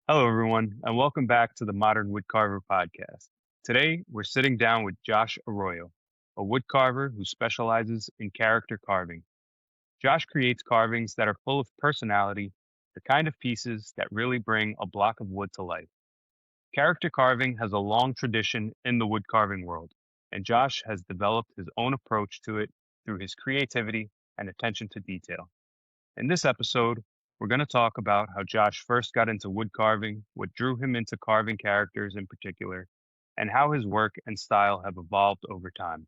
Hello, everyone, and welcome back to the Modern Woodcarver Podcast. Today, we're sitting down with Josh Arroyo, a woodcarver who specializes in character carving. Josh creates carvings that are full of personality, the kind of pieces that really bring a block of wood to life. Character carving has a long tradition in the woodcarving world, and Josh has developed his own approach to it through his creativity and attention to detail. In this episode, we're going to talk about how Josh first got into wood carving, what drew him into carving characters in particular, and how his work and style have evolved over time.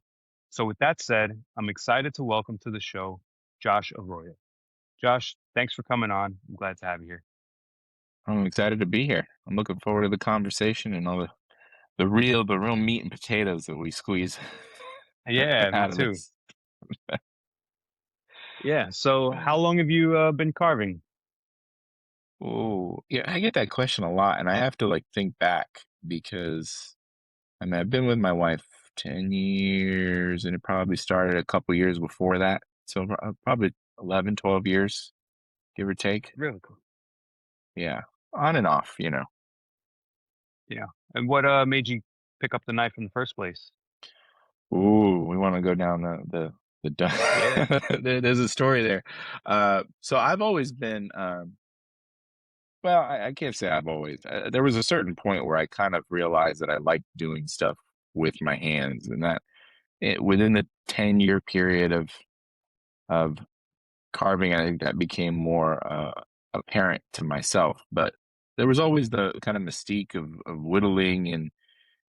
So, with that said, I'm excited to welcome to the show Josh Arroyo. Josh, thanks for coming on. I'm glad to have you here. I'm excited to be here. I'm looking forward to the conversation and all the real meat and potatoes that we squeeze Yeah, me out of too. this. Yeah. So, how long have you been carving? Oh, yeah, I get that question a lot, and I have to like think back because I've been with my wife 10 years, and it probably started a couple years before that. So probably 11, 12 years, give or take. Really cool. Yeah, on and off. Yeah. And what made you pick up the knife in the first place? Ooh, we want to go down Yeah. there's a story there. So I've always been, well, I can't say I've always. There was a certain point where I kind of realized that I liked doing stuff with my hands, and that within the 10-year period of carving, I think that became more apparent to myself. But there was always the kind of mystique of whittling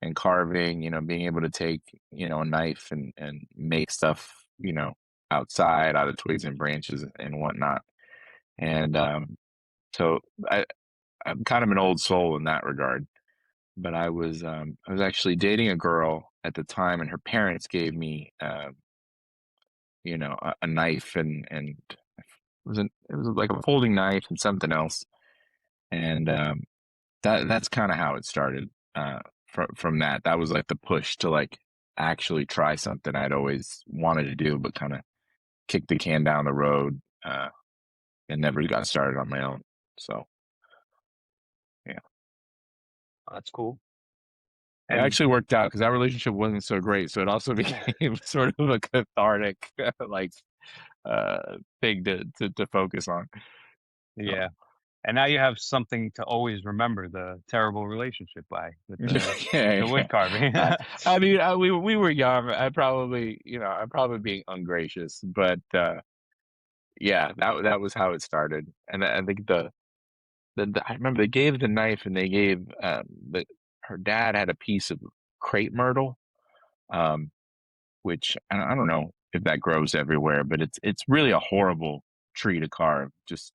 and carving, being able to take, a knife and make stuff, outside out of twigs and branches and whatnot. And so I'm kind of an old soul in that regard. But I was actually dating a girl at the time, and her parents gave me, a knife and it was like a folding knife and something else. And that's kind of how it started. From that was like the push to like actually try something I'd always wanted to do, but kind of kicked the can down the road, and never got started on my own. So yeah, That's cool. it And actually worked out because that relationship wasn't so great. So it also became sort of a cathartic like thing to focus on. So. yeah. And now you have something to always remember the terrible relationship by with the Yeah, wood yeah. carving. I mean, we were young. I'm probably being ungracious, but yeah, that was how it started. And I think I remember they gave the knife, and they gave her dad had a piece of crepe myrtle, um, which I don't know if that grows everywhere, but it's really a horrible tree to carve, just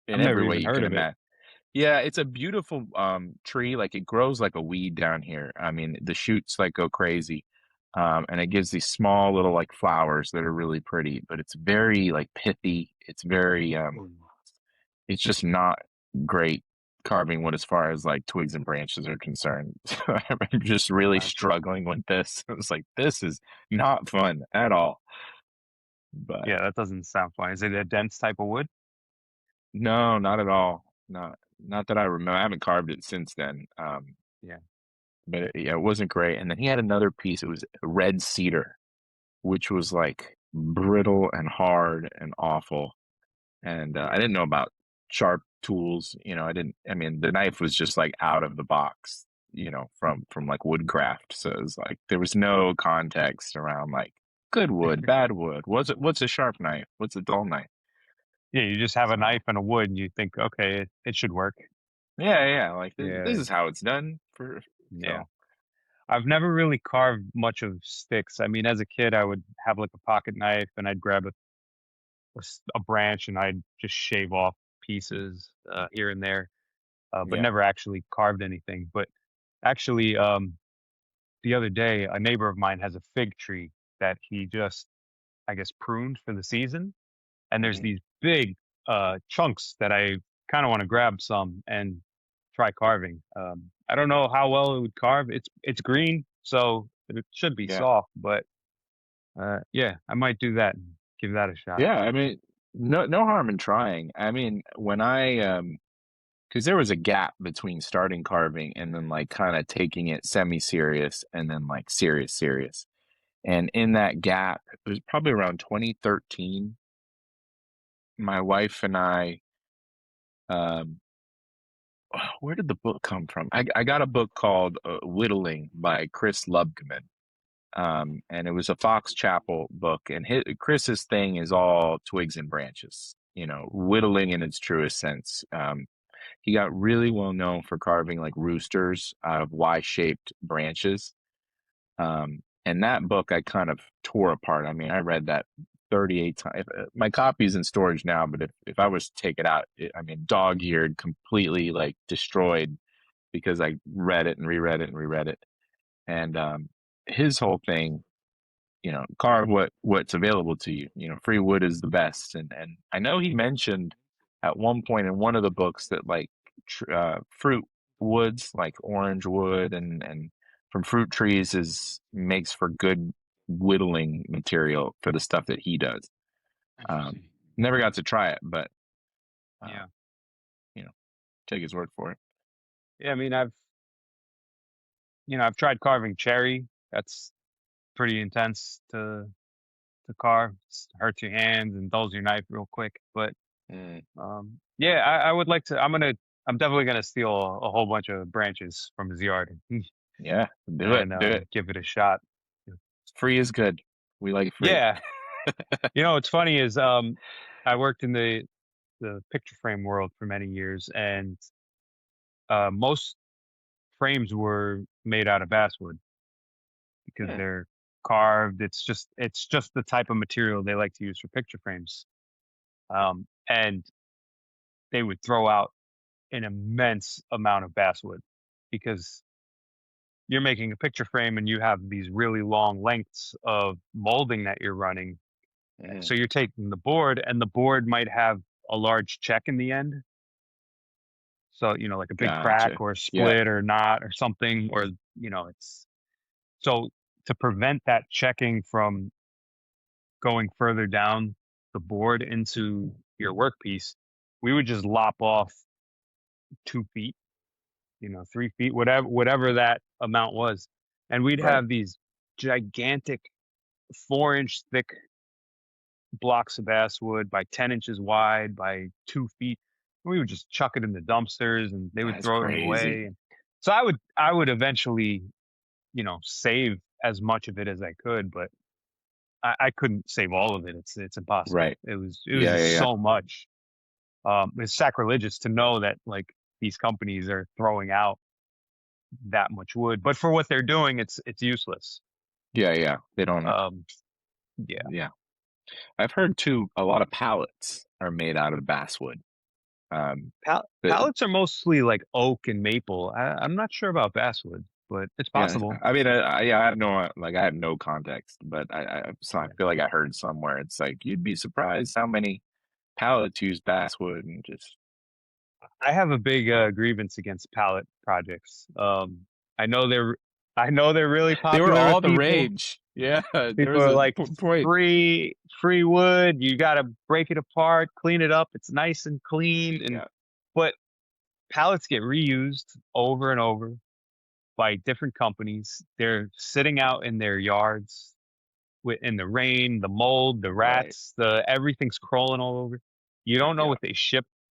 I've in never every way even you heard can of it. imagine. Yeah, it's a beautiful tree. Like it grows like a weed down here. I mean, the shoots like go crazy. And it gives these small little like flowers that are really pretty, but it's very like pithy. It's very Mm. it's just not great carving wood as far as like twigs and branches are concerned. So I'm just really Gotcha. struggling with this. I was like, this is not fun at all. But Yeah, that doesn't sound fun. Is it a dense type of wood? no, not at all. Not that I remember. I haven't carved it since then. Yeah. But yeah, it wasn't great. And then he had another piece. It was red cedar, which was like brittle and hard and awful. And I Yeah. didn't know about sharp tools. I didn't. I mean, the knife was just like out of the box. From like woodcraft. So it was like there was no context around like good wood, bad wood. What's a sharp knife? What's a dull knife? Yeah, you just have a So knife and a wood and you think, okay, it should work. yeah, yeah. Like this Yeah. is how it's done. For Yeah. so I've never really carved much of sticks. I mean, as a kid, I would have like a pocket knife and I'd grab a branch and I'd just shave off pieces here and there, but yeah. never actually carved anything. But actually, the other day, a neighbor of mine has a fig tree that he just, I guess, pruned for the season. And there's Mhm. these big chunks that I kind of want to grab some and try carving. I don't know how well it would carve. It's green, so it should be Yeah. soft. But yeah, I might do that and give that a shot. Yeah, I mean, no harm in trying. I mean, when I, because there was a gap between starting carving and then like kind of taking it semi-serious and then like serious. And in that gap, it was probably around 2013. My wife and I, um, where did the book come from? I got a book called Whittling by Chris Lubkeman. And it was a Fox Chapel book. And Chris's thing is all twigs and branches, whittling in its truest sense. He got really well known for carving like roosters out of Y-shaped branches. And that book I kind of tore apart. I mean, I read that 38 times. My copy's in storage now, but if I was to take it out, I mean, dog-eared, completely like destroyed because I read it and reread it and reread it. And his whole thing, carve what's available to you. Free wood is the best. And I know he mentioned at one point in one of the books that like fruit woods, like orange wood and from fruit trees makes for good whittling material for the stuff that he does. Interesting. Never got to try it, but Yeah. Take his word for it. Yeah. I mean, I've tried carving cherry. That's pretty intense to carve. Hurts your hands and dulls your knife real quick. But Mm, yeah, I would like to. I'm definitely gonna steal a whole bunch of branches from his yard yeah, do it, and do it. give it a shot. Free is good. We like free. Yeah, what's funny is I worked in the picture frame world for many years, and most frames were made out of basswood because Hmm, they're carved. It's just the type of material they like to use for picture frames. And they would throw out an immense amount of basswood because you're making a picture frame and you have these really long lengths of molding that you're running. mm, So you're taking the board, and the board might have a large check in the end. So, like a big crack gotcha. or a Yeah. split or knot or something, or, it's so to prevent that checking from going further down the board into your workpiece, we would just lop off 2 feet, 3 feet, whatever that amount was. And we'd Right. have these gigantic 4-inch thick blocks of basswood by 10 inches wide by 2 feet. We would just chuck it in the dumpsters and they would That's throw it crazy. away. And so I would eventually, save as much of it as I could, but I couldn't save all of it. It's impossible. Right. It was Yeah, yeah, just yeah. so much. It's sacrilegious to know that like these companies are throwing out that much wood, but for what they're doing, it's useless. Yeah, yeah. They don't Um, yeah, yeah. I've heard too a lot of pallets are made out of basswood. But pallets are mostly like oak and maple. I'm not sure about basswood, but it's yeah, possible. I mean, yeah, I have no context, but so I Yeah. feel like I heard somewhere it's like you'd be surprised how many pallets use basswood and just I have a big grievance against pallet projects. I know they're I know they're really they were popular all with the people. rage. Yeah, there People was are a like point. free wood. You got to break it apart, clean it up. It's nice and clean, and Yeah, but pallets get reused over and over by different companies. They're sitting out in their yards in the rain, the mold, the right. rats, the everything's crawling all over. You don't know Yeah.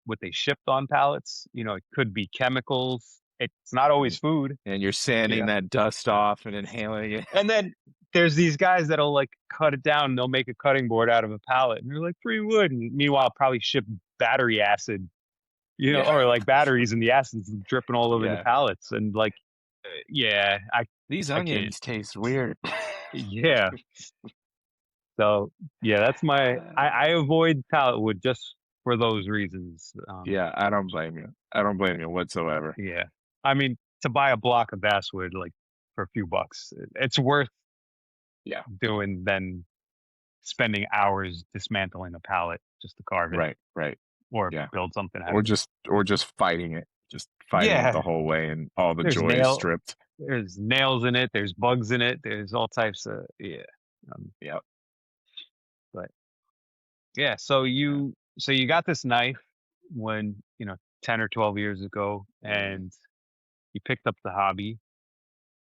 what they shipped on pallets. It could be chemicals. It's not always And, food. and you're sanding Yeah. that dust off and inhaling it. And then there's these guys that'll like cut it down and they'll make a cutting board out of a pallet. And they're like free wood. And meanwhile, probably ship battery acid, Yeah. or like batteries and the acid's dripping all over the Yeah. pallets. And like, yeah, These I can't. onions taste weird. Yeah. So yeah, that's I avoid pallet wood just for those reasons. Yeah, I don't blame you. I don't blame you whatsoever. Yeah. I mean, to buy a block of basswood like for a few bucks, it's worth Yeah, doing than spending hours dismantling a pallet just to carve it right, right. or Yeah. build something out Or of it. just fighting it. Just fighting it the Yeah, whole way and all the there's joy is nail stripped. there's nails in it, there's bugs in it, there's all types of yeah. Um, Yep. but yeah, so Yeah. you got this knife when, 10 or 12 years ago Mm. and you picked up the hobby.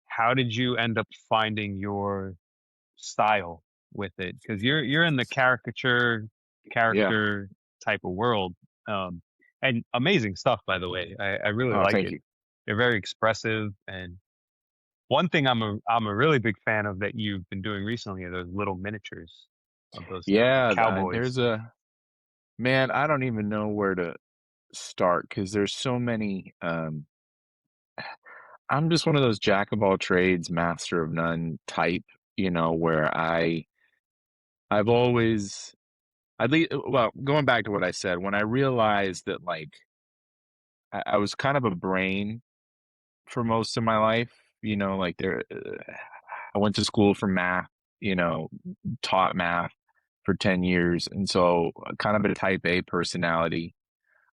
How did you end up finding your style with it? Because you're in the caricature Yeah. character type of world. Um, and amazing stuff, by the way. I really Oh, like thank it. you. They're very expressive. And one thing I'm a really big fan of that you've been doing recently are those little miniatures of those Yeah, cowboys. there's a man, I don't even know where to start because there's so many. I'm just one of those jack of all trades, master of none type, where I've always at least well, going back to what I said, when I realized that like I was kind of a brain for most of my life, like I went to school for math, you know, taught math for 10 years, and so kind of a type A personality.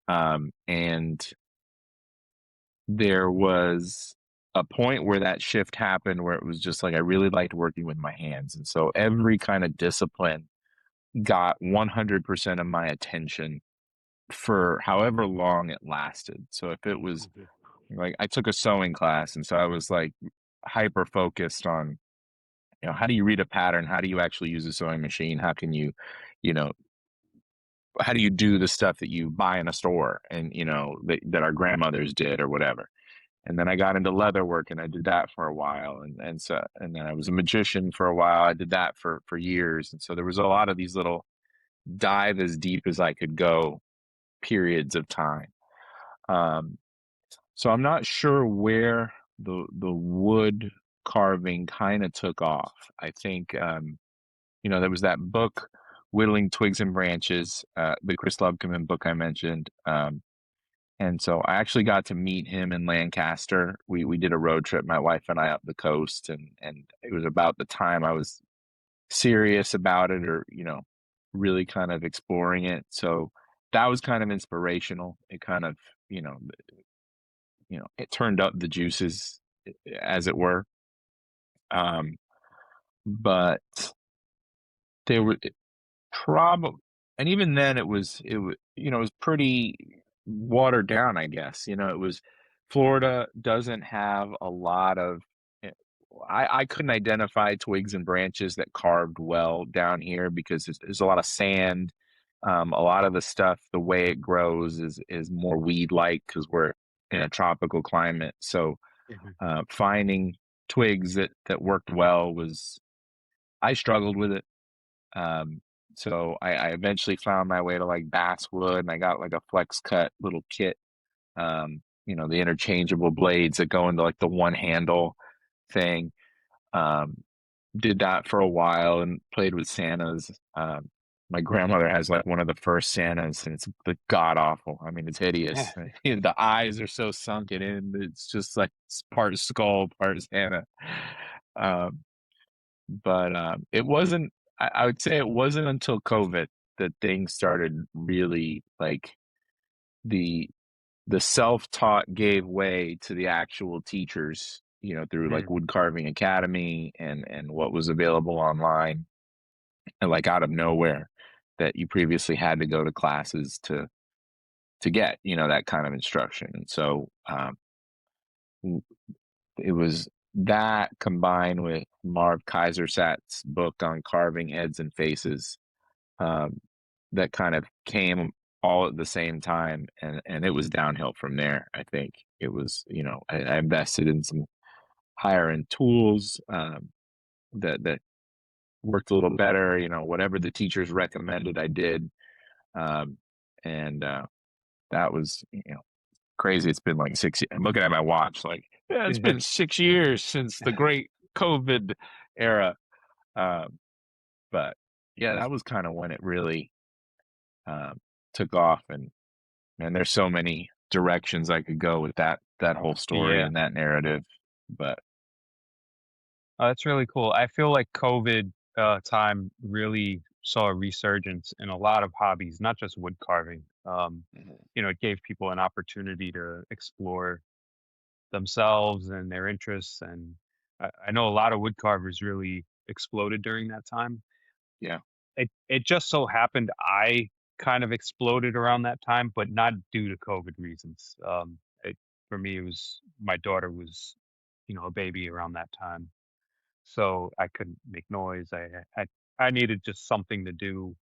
And there was a point where that shift happened where it was just like I really liked working with my hands. And so every kind of discipline got 100% of my attention for however long it lasted. So if it was Mhm. like I took a sewing class, and so I was like hyper focused on, how do you read a pattern? How do you actually use a sewing machine? How can you know, how do you do the stuff that you buy in a store and, that our grandmothers did or whatever? And then I got into leather work and I did that for a while. And then I was a magician for a while. I did that for years. And so there was a lot of these little dive as deep as I could go periods of time. Um, so I'm not sure where the wood carving kind of took off. I think there was that book, Whittling Twigs and Branches, the Chris Lubkeman book I mentioned. And so I actually got to meet him in Lancaster. We did a road trip, my wife and I, up the coast, and it was about the time I was serious about it, or really kind of exploring it. So that was kind of inspirational. It kind of you know it turned up the juices, as it were. Um, but they were probably, and even then it was pretty watered down, I guess. It was Florida doesn't have a lot of eh, I couldn't identify twigs and branches that carved well down here because there's a lot of sand. A lot of the stuff, the way it grows is more weed like because we're in a tropical climate. So Mhm. finding twigs that worked well was, I struggled with it. um, so I eventually found my way to like basswood, and I got like a flex cut little kit. The interchangeable blades that go into like the one handle thing. Um, did that for a while and played with Santas. My grandmother has like one of the first Santas, and it's the god awful. I mean, it's hideous. The eyes are so sunken in; it's just like part skull, part Santa. Um, but it wasn't. I would say it wasn't until COVID that things started really like the the self-taught gave way to the actual teachers, through like Mhm. Woodcarving Academy and what was available online, and like out of nowhere that you previously had to go to classes to get, that kind of instruction. And so it was that combined with Marv Kaisersat's book on carving heads and faces, um, that kind of came all at the same time, and it was downhill from there. I think it was, I invested in some higher end tools, that worked a little better. Whatever the teachers recommended, I did. um, and that was, crazy. It's been like 6 years. I'm looking at my watch, like, yeah, it's been 6 years since the great COVID era. Um, but yeah, that was kind of when it really um, took off. And there's so many directions I could go with that whole story Yeah. and that narrative. But Oh, that's really cool. I feel like COVID time really saw a resurgence in a lot of hobbies, not just wood carving. Mhm. It gave people an opportunity to explore themselves and their interests. And I know a lot of wood carvers really exploded during that time. Yeah. It just so happened I kind of exploded around that time, but not due to COVID reasons. For me, it was my daughter was, a baby around that time, so I couldn't make noise. I needed just something to do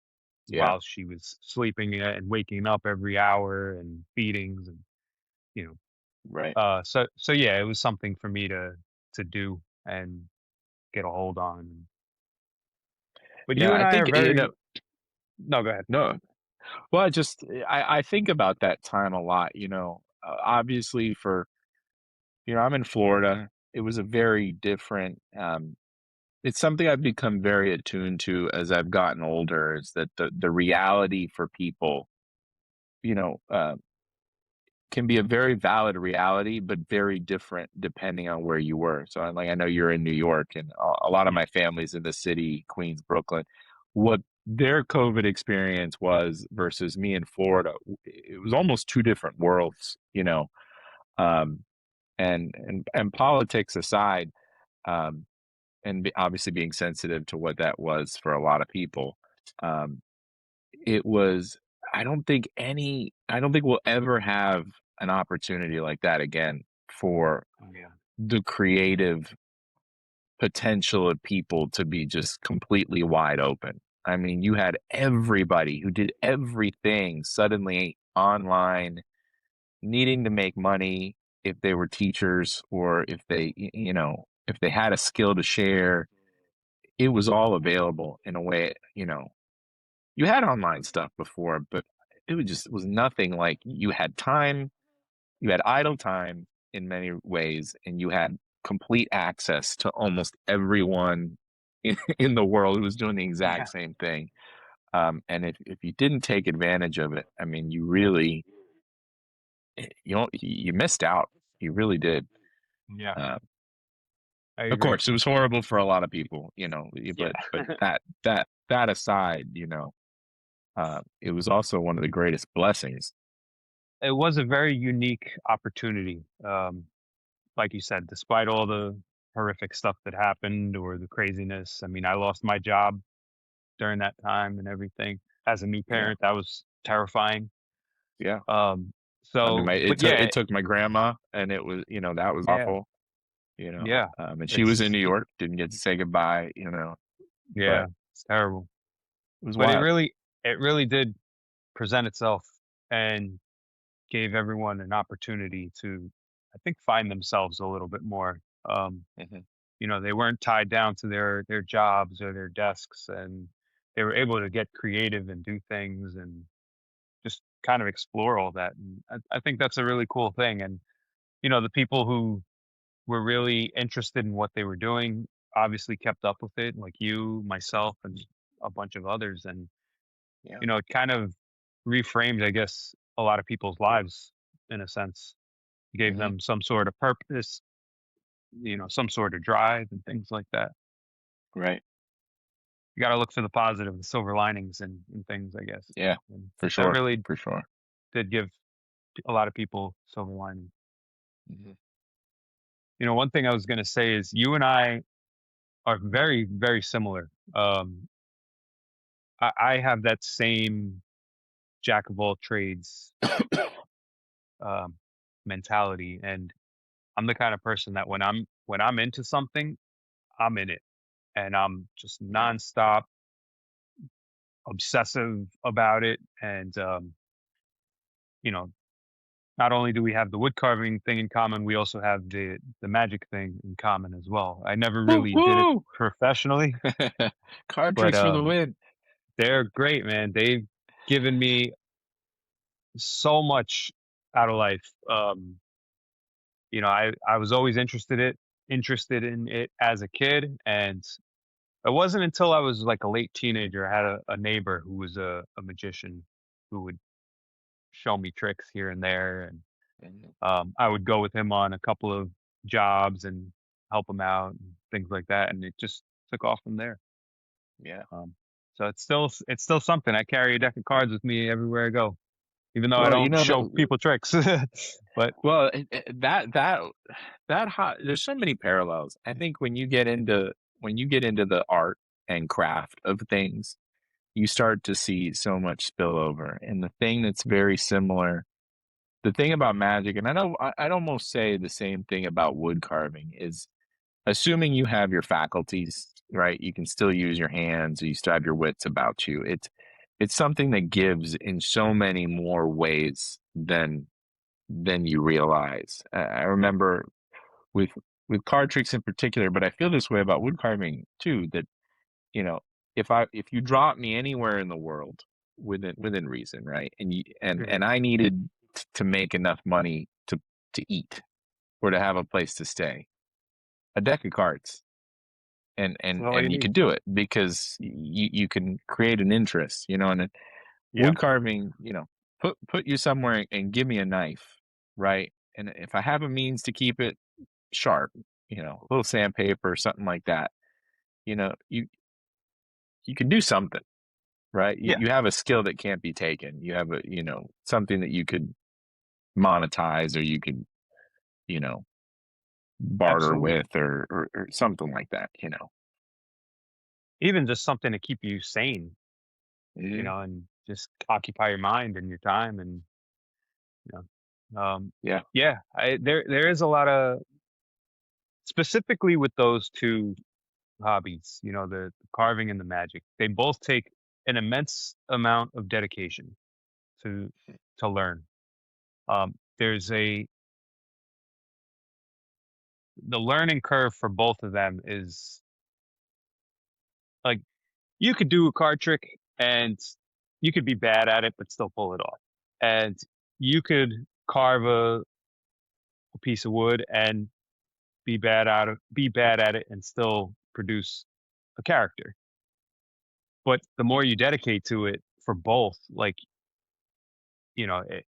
Yeah. while she was sleeping and waking up every hour and feedings and you know Right. so yeah, it was something for me to do and get a hold on. But Yeah. you and I I think, are very no, go ahead. no, well, I think about that time a lot, obviously I'm in Florida. It was a very different, it's something I've become very attuned to as I've gotten older is that the reality for people, you know, uh, can be a very valid reality, but very different depending on where you were. So, I know you're in New York, and a lot of Yeah, my family's in the city, Queens, Brooklyn. What their COVID experience was versus me in Florida, it was almost two different worlds, um, and politics aside, um, obviously being sensitive to what that was for a lot of people. Um, it was I don't think we'll ever have an opportunity like that again for yeah, the creative potential of people to be just completely wide open. I mean, you had everybody who did everything suddenly online, needing to make money if they were teachers or if if they had a skill to share. It was all available in a way, you had online stuff before, but it was nothing like you had time, you had idle time in many ways, and you had complete access to almost everyone in the world who was doing the exact yeah, same thing. And if you didn't take advantage of it, I mean, you really, you missed out. You really did. yeah. Uh, I of agree. course, it was horrible for a lot of people, Yeah. but that aside, it was also one of the greatest blessings. It was a very unique opportunity. Like you said, despite all the horrific stuff that happened or the craziness, I mean, I lost my job during that time and everything. As a new Yeah, parent, that was terrifying. yeah. Um, I mean, so, but yeah, it took my grandma, and it was that was yeah, awful, yeah. and she was in It's New it, York, didn't get to say goodbye, yeah, but it's terrible. it was But wild. it really did present itself and gave everyone an opportunity to, I think, find themselves a little bit more. Um, Mhm. they weren't tied down to their jobs or their desks, and they were able to get creative and do things and just kind of explore all that. And I think that's a really cool thing. And the people who were really interested in what they were doing obviously kept up with it, like you, myself, and a bunch of others. And Yeah. it kind of reframed, I guess, a lot of people's lives in a sense. Gave Mhm. them some sort of purpose, some sort of drive and things like that. Right. You got to look for the positive, the silver linings and things, I guess. Yeah, And for that sure, really for sure. did give a lot of people silver linings. Mhm. One thing I was going to say is you and I are very, very similar. I have that same jack of all trades um, mentality, and I'm the kind of person that when I'm into something, I'm in it, and I'm just Yeah. nonstop obsessive about it. And you know, not only do we have the wood carving thing in common, we also have the magic thing in common as well. I never Woo really did it woo! professionally, Card but tricks for the win. they're great, man. They've given me so much out of life. I was always interested in it as a kid, and it wasn't until I was like a late teenager. I had a neighbor who was a magician who would show me tricks here and there, and Mhm. I would go with him on a couple of jobs and help him out and things like that, and it just took off from there. Yeah. Um, so it's still something. I carry a deck of cards with me everywhere I go, even though I Well, don't show people tricks. But there's so many parallels. I think when you get into the art and craft of things, you start to see so much spillover. And the thing that's very similar, the thing about magic, and I know I'd almost say the same thing about wood carving, is assuming you have your faculties, right? You can still use your hands, you still have your wits about you. It's something that gives in so many more ways than you realize. I remember with card tricks in particular, but I feel this way about wood carving too, that you know, if you drop me anywhere in the world within reason, right? And Mhm. I needed to make enough money to eat or to have a place to stay, a deck of cards, and That's and all you and you need. could do it because you can create an interest, and Yeah. wood carving, put you somewhere and give me a knife, right? And if I have a means to keep it sharp, a little sandpaper or something like that, you can do something, right? You, Yeah. you have a skill that can't be taken. You have something that you could monetize, or you could, you know, barter Absolutely. with, or something like that. Even just something to keep you sane, Yeah. and just occupy your mind and your time, and you Yeah. yeah, there is a lot of, specifically with those two hobbies, the carving and the magic. They both take an immense amount of dedication to learn. There's a The learning curve for both of them is like, you could do a card trick and you could be bad at it but still pull it off. And you could carve a piece of wood and be bad at it and still produce a character. But the more you dedicate to it for both, like, you know, it,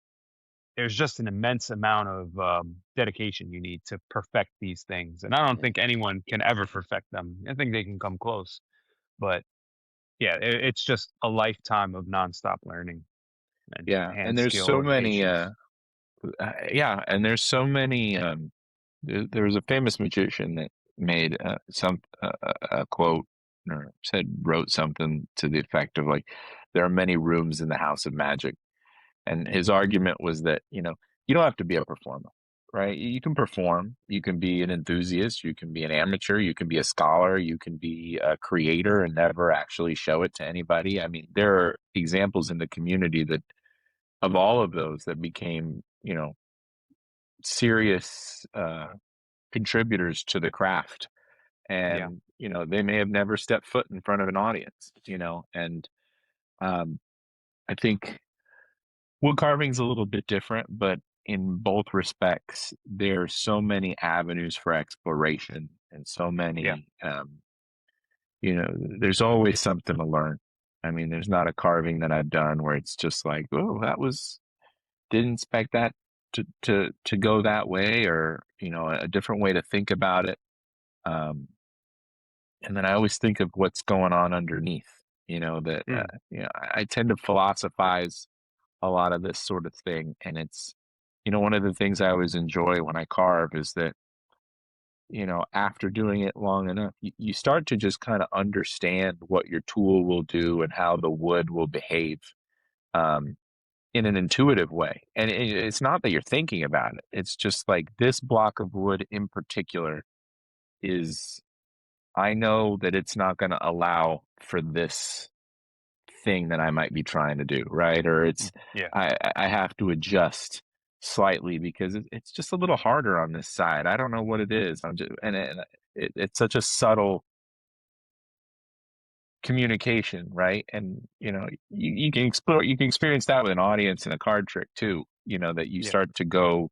there's just an immense amount of dedication you need to perfect these things. And I don't think anyone can ever perfect them. I think they can come close, but yeah, it's just a lifetime of nonstop learning and Yeah. And hand there's skill so and many, patience. yeah, and there's so many. There was a famous magician that made a quote, or wrote something to the effect of like, there are many rooms in the house of magic. And his argument was that, you don't have to be a performer, right? You can perform, you can be an enthusiast, you can be an amateur, you can be a scholar, you can be a creator and never actually show it to anybody. I mean, there are examples in the community that of all of those that became, serious contributors to the craft. Yeah. And, they may have never stepped foot in front of an audience, and um, I think wood carving's a little bit different, but in both respects, there's so many avenues for exploration and so Yeah. many, there's always something to learn. I mean, there's not a carving that I've done where it's just like, oh, didn't expect that to go that way, or, a different way to think about it. Um, and then I always think of what's going on underneath, that, Mm. I tend to philosophize a lot of this sort of thing. And it's, one of the things I always enjoy when I carve is that, after doing it long enough, you start to just kind of understand what your tool will do and how the wood will behave, um, in an intuitive way. And it's not that you're thinking about it. It's just like this block of wood in particular is, I know that it's not going to allow for this thing that I might be trying to do, right? Or Mm. it's Yeah. I have to adjust slightly because it's just a little harder on this side. I don't know what it is. It's such a subtle communication, right? And you can explore, you can experience that with an audience and a card trick too. That you Yeah. start to go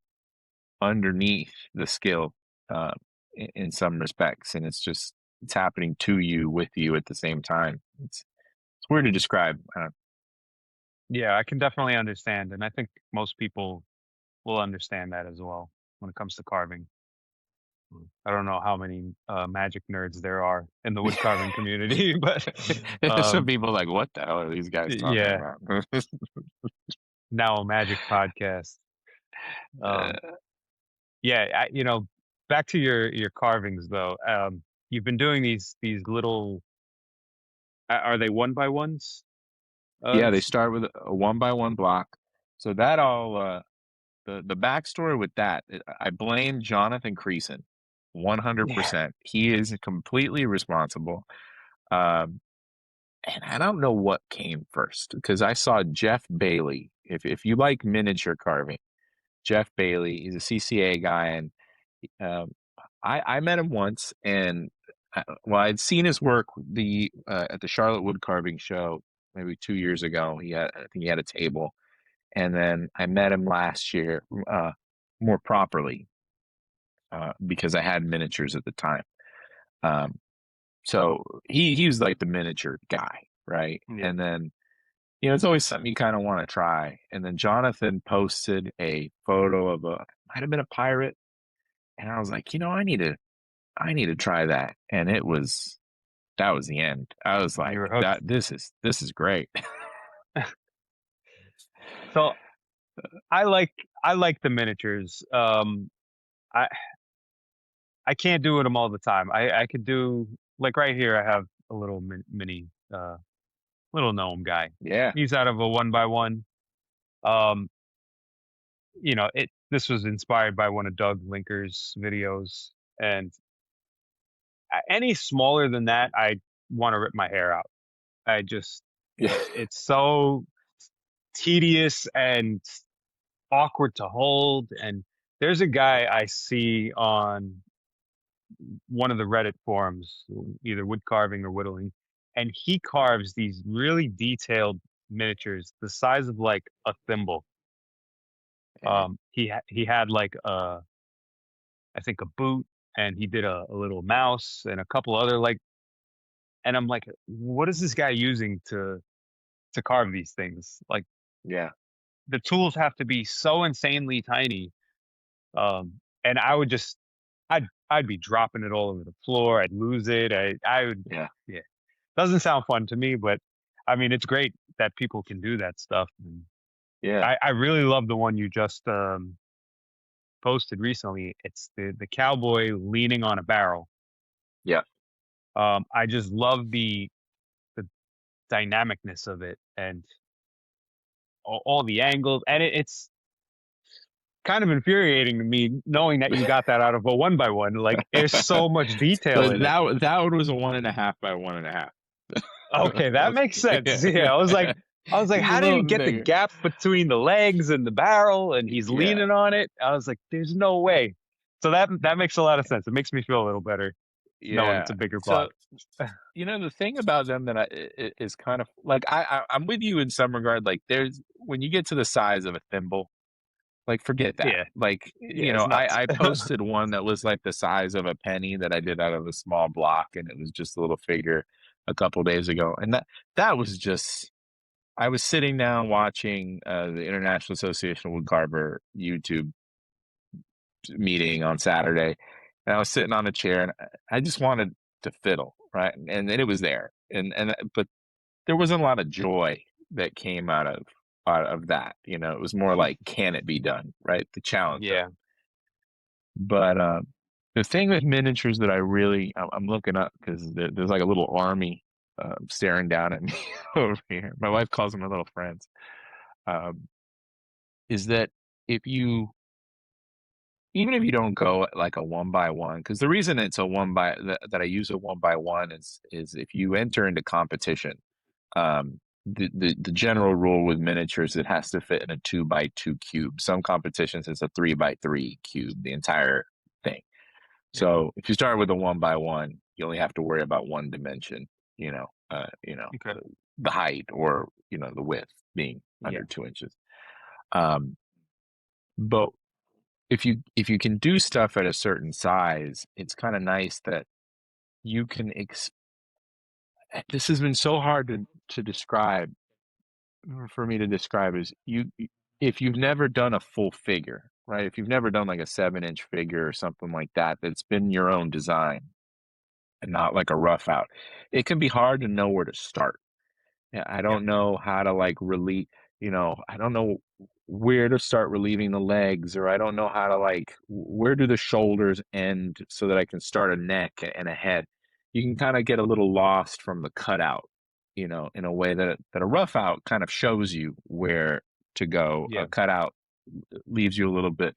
underneath the skill, uh, in some respects, and it's happening to you with you at the same time. It's weird to describe. Yeah. I can definitely understand. And I think most people will understand that as well when it comes to carving. I don't know how many magic nerds there are in the wood carving community, but Some um, people like, what the hell are these guys talking yeah, about? now a magic podcast. Um, Uh, yeah, back to your carvings though. You've been doing these little. Are they one by ones? Yeah, they It's start with a one by one block. So that all the backstory with that, I blame Jonathan Creason yeah, 100%. He is completely responsible. Um, and I don't know what came first because I saw Jeff Bailey. If you like miniature carving, Jeff Bailey, he's a CCA guy, and um, I met him once, and well, I'd seen his work at the Charlotte Woodcarving show maybe 2 years ago. I think he had a table, and then I met him last year, more properly, because I had miniatures at the time. Um, so he was like the miniature guy, right? yeah. And then it's always something you kind of want to try. And then Jonathan posted a photo of might have been a pirate, and I was like, I need to try that. And that was the end. I was You like, were hooked. this is great. So I like the miniatures. I I can't do them all the time. I could do like right here. I have a little mini little gnome guy. Yeah, He's out of a one by one. Um, it this was inspired by one of Doug Linker's videos, and any smaller than that, I want to rip my hair out. I just yeah, it's so tedious and awkward to hold. And there's a guy I see on one of the Reddit forums, either wood carving or whittling, and he carves these really detailed miniatures the size of like a thimble. yeah, He had like I think a boot, and he did a little mouse and a couple other like, and I'm like, what is this guy using to carve these things? Like yeah, the tools have to be so insanely tiny. And I'd be dropping it all over the floor. I'd lose it. I would, yeah, yeah. Doesn't sound fun to me, but I mean, it's great that people can do that stuff. And yeah, I really love the one you just posted recently. It's the cowboy leaning on a barrel. yeah, I just love the dynamicness of it and all the angles, and it's kind of infuriating to me knowing that you got that out of a one by one. Like, there's so much detail So in it. that one was a 1.5 by 1.5. Okay, that makes sense. Yeah, I was like, Just a how did little he get the bigger. gap between the legs and the barrel, and he's Yeah, leaning on it? I was like, there's no way. So that makes a lot of sense. It makes me feel a little better knowing it's yeah. a bigger block. So the thing about them that is kind of like I'm with you in some regard. Like there's when you get to the size of a thimble, like forget that. Yeah, Like yeah, it's nuts. I posted one that was like the size of a penny that I did out of a small block, and it was just a little figure a couple days ago, and that was just. I was sitting down watching the International Association of Woodcarver YouTube meeting on Saturday, and I was sitting on a chair, and I just wanted to fiddle, right? And then it was there, and but there wasn't a lot of joy that came out of that. It was more like, can it be done, right? The challenge of Yeah. it. But the thing with miniatures that I'm looking up because there's like a little army staring down at me over here. My wife calls them my little friends. Um, is that if you even if you don't go at like a one by one, because the reason it's a that I use a one by one is if you enter into competition, the general rule with miniatures, it has to fit in a 2 by 2 cube. Some competitions it's a 3 by 3 cube, the entire thing. Yeah. So if you start with a one by one, you only have to worry about one dimension, Okay. the height or the width being Yeah. under 2 inches. Um, but if you can do stuff at a certain size, it's kind of nice that you can. This has been so hard to describe for me to describe is if you've never done a full figure, right? If you've never done like a 7-inch figure or something like that, that's been your own design and not like a rough out, it can be hard to know where to start. Yeah, I Yeah. don't know how to like relieve, I don't know where to start relieving the legs, or I don't know how to like where do the shoulders end so that I can start a neck and a head. You can kind of get a little lost from the cutout, in a way that a rough out kind of shows you where to go. A Yeah. cutout leaves you a little bit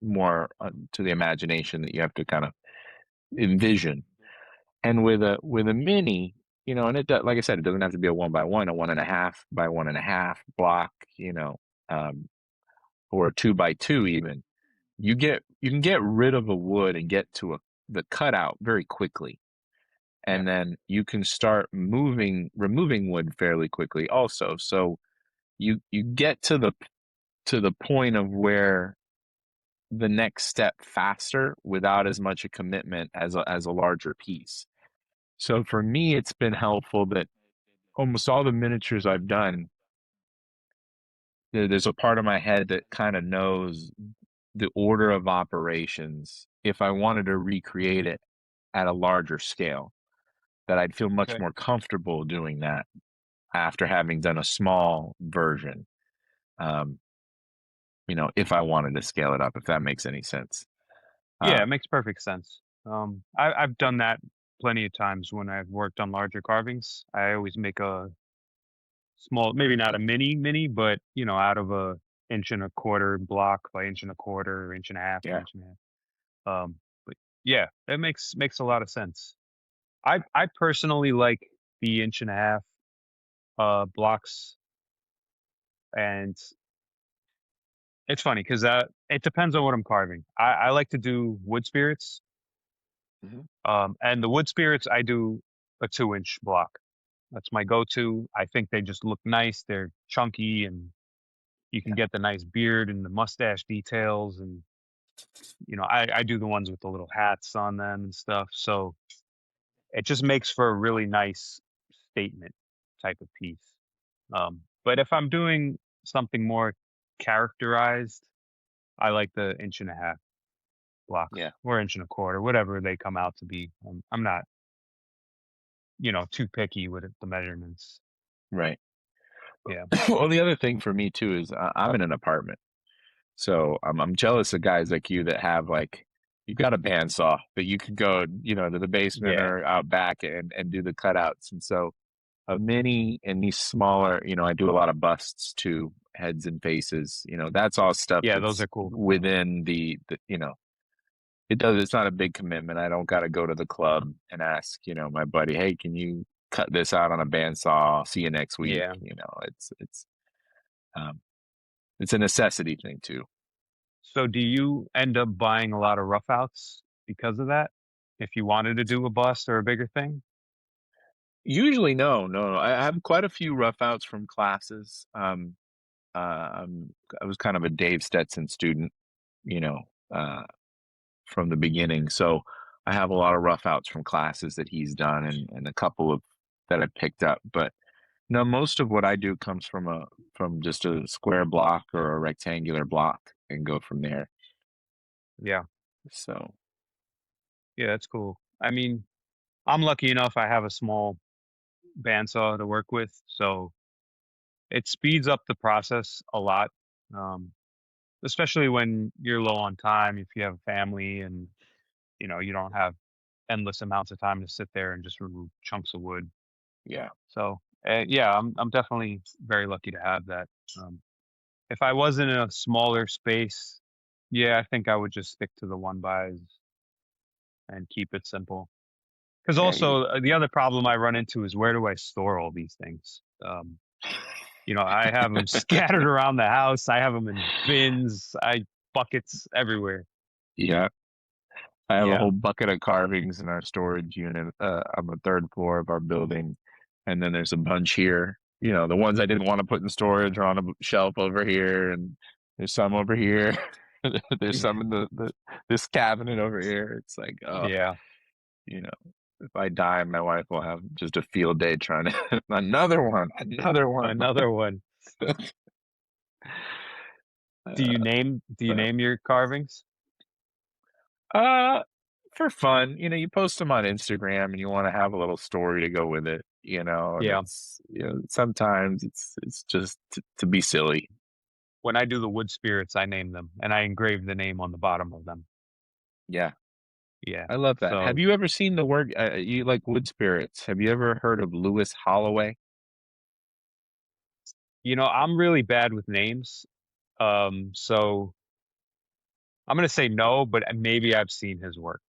more to the imagination that you have to kind of envision. And with a mini, and like I said, it doesn't have to be a 1 by 1, a 1.5 by 1.5 block, um, or a 2 by 2 even. You can get rid of a wood and get to the cutout very quickly, Yeah. and then you can start removing wood fairly quickly also. So you get to the point of where the next step faster without as much a commitment as a larger piece. So for me, it's been helpful that almost all the miniatures I've done, there's a part of my head that kind of knows the order of operations if I wanted to recreate it at a larger scale, that I'd feel much Okay. more comfortable doing that after having done a small version. Um, if I wanted to scale it up, if that makes any sense. Yeah, Uh, it makes perfect sense. I've done that plenty of times when I've worked on larger carvings. I always make a small, maybe not a mini, but out of a inch and a quarter block by inch and a quarter, or inch and a half by yeah. inch and a half. But yeah, that makes a lot of sense. I personally like the inch and a half blocks, and it's funny because it depends on what I'm carving. I like to do wood spirits, Mhm. and the wood spirits I do a 2 inch block. That's my go-to. I think they just look nice. They're chunky, and you can Yeah. get the nice beard and the mustache details. And I do the ones with the little hats on them and stuff. So it just makes for a really nice statement type of piece. But if I'm doing something more characterized, I like the inch and a half blocks Yeah. or inch and a quarter, whatever they come out to be. I'm not, too picky with the measurements. Right. Yeah. Well, the other thing for me too is I'm in an apartment. So I'm jealous of guys like you that have like you've got a bandsaw that you could go, to the basement Yeah. or out back and do the cutouts. And so a mini and these smaller, I do a lot of busts too, heads and faces. That's all stuff Yeah. Those that's are cool. within it's not a big commitment. I don't got to go to the club and ask, my buddy, hey, can you cut this out on a bandsaw? I'll see you next week. Yeah. Um, it's a necessity thing too. So do you end up buying a lot of rough outs because of that? If you wanted to do a bust or a bigger thing? Usually, no, no. I have quite a few rough outs from classes. I was kind of a Dave Stetson student, you know, uh, from the beginning. So I have a lot of rough outs from classes that he's done and a couple of that I picked up. But no, most of what I do comes from just a square block or a rectangular block and go from there. Yeah. So Yeah, that's cool. I mean, I'm lucky enough I have a small bandsaw to work with, so it speeds up the process a lot. Um, Especially when you're low on time, if you have a family and you don't have endless amounts of time to sit there and just remove chunks of wood. yeah, So yeah, I'm definitely very lucky to have that. Um, if I was in a smaller space, yeah, I think I would just stick to the one bys and keep it simple. Because yeah, also the other problem I run into is where do I store all these things? I have them scattered around the house. I have them in bins, buckets everywhere. yeah. I have a Yeah, whole bucket of carvings in our storage unit on the third floor of our building. And then there's a bunch here. The ones I didn't want to put in storage are on a shelf over here, and there's some over here. There's some in this cabinet over here. It's like, oh, yeah, you know, if I die, my wife will have just a field day trying to another one, another one. another one. Uh, Do you so name your carvings? Uh, for fun, you post them on Instagram and you want to have a little story to go with it, and Yeah. sometimes it's just to be silly. When I do the wood spirits, I name them and I engrave the name on the bottom of them. Yeah. Yeah. I love that. Have So, you ever seen the work? You like wood spirits? Have you ever heard of Lewis Holloway? I'm really bad with names. So I'm gonna say no, but maybe I've seen his work.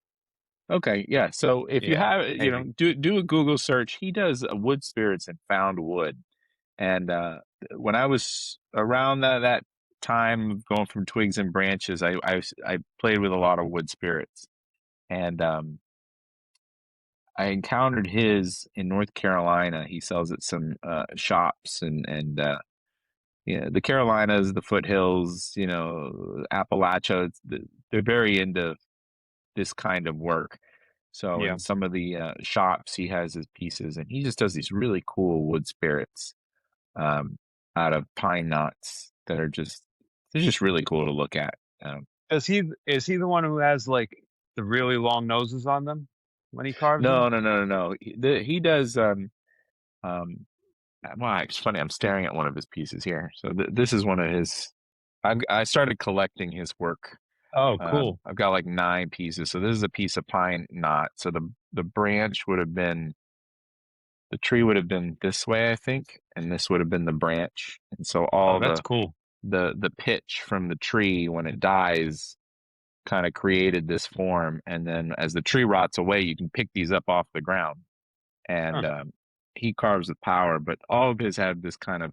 Okay, yeah. So if you Yeah, have, maybe. do a Google search. He does wood spirits and found wood. And when I was around that time, going from twigs and branches, I played with a lot of wood spirits, and I encountered his in North Carolina. He sells at some shops, and yeah, the Carolinas, the foothills, Appalachia. They're very into this kind of work. So Yeah. in some of the shops, he has his pieces, and he just does these really cool wood spirits um, out of pine knots that are just they're just really cool to look at. Is he the one who has like the really long noses on them when he carves No, them? no, no, no, no. He does. Um, well, it's funny. I'm staring at one of his pieces here. So this is one of his. I started collecting his work. Oh, cool. I've got like 9 pieces. So this is a piece of pine knot. So the branch would have been the tree would have been this way, I think, and this would have been the branch. And so Oh, all that's cool. the pitch from the tree when it dies kind of created this form. And then as the tree rots away, you can pick these up off the ground. Huh. And he carves with power, but all of his have this kind of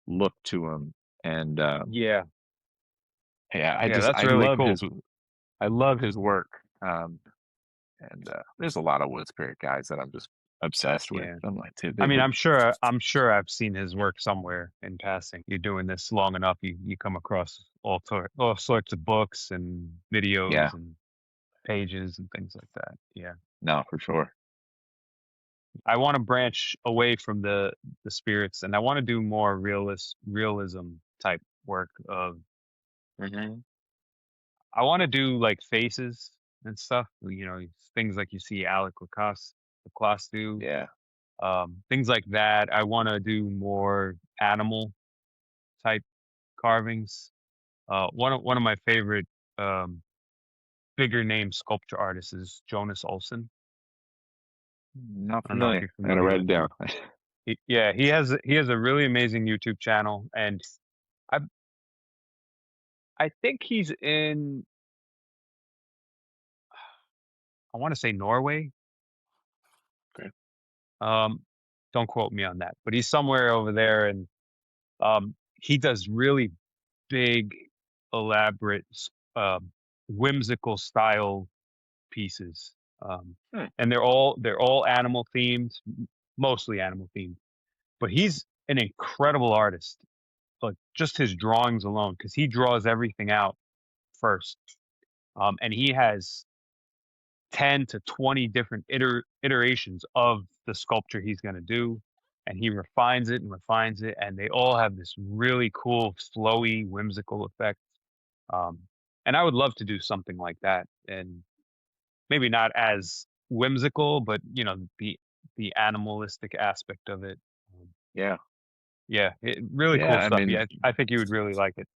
look to him. And Yeah. yeah, Yeah, that's I really love cool. his work. And there's a lot of wood spirit guys that I'm just obsessed with. Yeah. I'm like, dude, I mean, I'm sure I've seen his work somewhere in passing. You're doing this long enough, you come across all sorts of books and yeah, videos and pages and things like that. Yeah. no, for sure. I want to branch away from the spirits, and I want to do more realism type work of Hmm. I want to do like faces and stuff, things like you see Alec Lacoste do, Yeah. things like that. I want to do more animal type carvings. One of my favorite um, bigger name sculpture artists is Jonas Olson. Not I don't know if familiar. you're I gotta familiar write with it him. down. Yeah, he has a really amazing YouTube channel, and I I think he's in, I want to say Norway. Okay. Um, don't quote me on that, but he's somewhere over there, and he does really big, elaborate, whimsical style pieces, Hmm. and they're all animal themed, mostly animal themed. But he's an incredible artist, like just his drawings alone, because he draws everything out first, and he has 10 to 20 different iterations of the sculpture he's going to do, and he refines it, and they all have this really cool flowy whimsical effect. um, and I would love to do something like that, and maybe not as whimsical, but the animalistic aspect of it. um, Yeah. yeah, really Yeah. cool I stuff. mean, Yeah, I think you would really like it.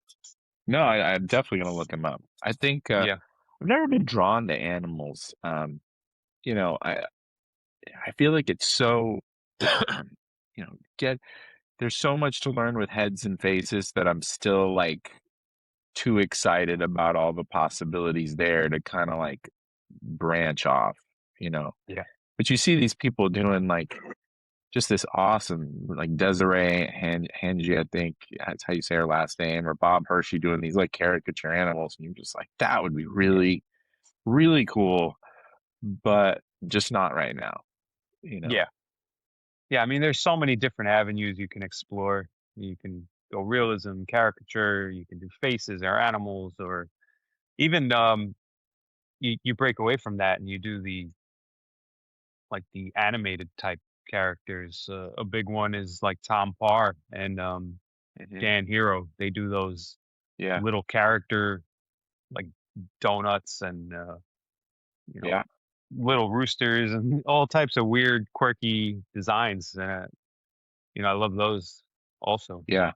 no, I'm definitely gonna look him up. I think Yeah. I've never been drawn to animals. You know, I feel like it's so, get there's so much to learn with heads and faces that I'm still like too excited about all the possibilities there to kind of like branch off, you know. Yeah. But you see these people doing like just this awesome, like Desiree Hanji, I think that's how you say her last name, or Bob Hershey doing these like caricature animals, and you're just like, that would be Yeah. really, really cool, but just not right now, you know. Yeah. Yeah, I mean, there's so many different avenues you can explore. You can go realism, caricature, you can do faces or animals, or even you break away from that and you do the animated type characters. A big one is like Tom Parr and Hmm. Dan Hero. They do those Yeah, little character like donuts and you know yeah, little roosters and all types of weird, quirky designs. I love those also. yeah.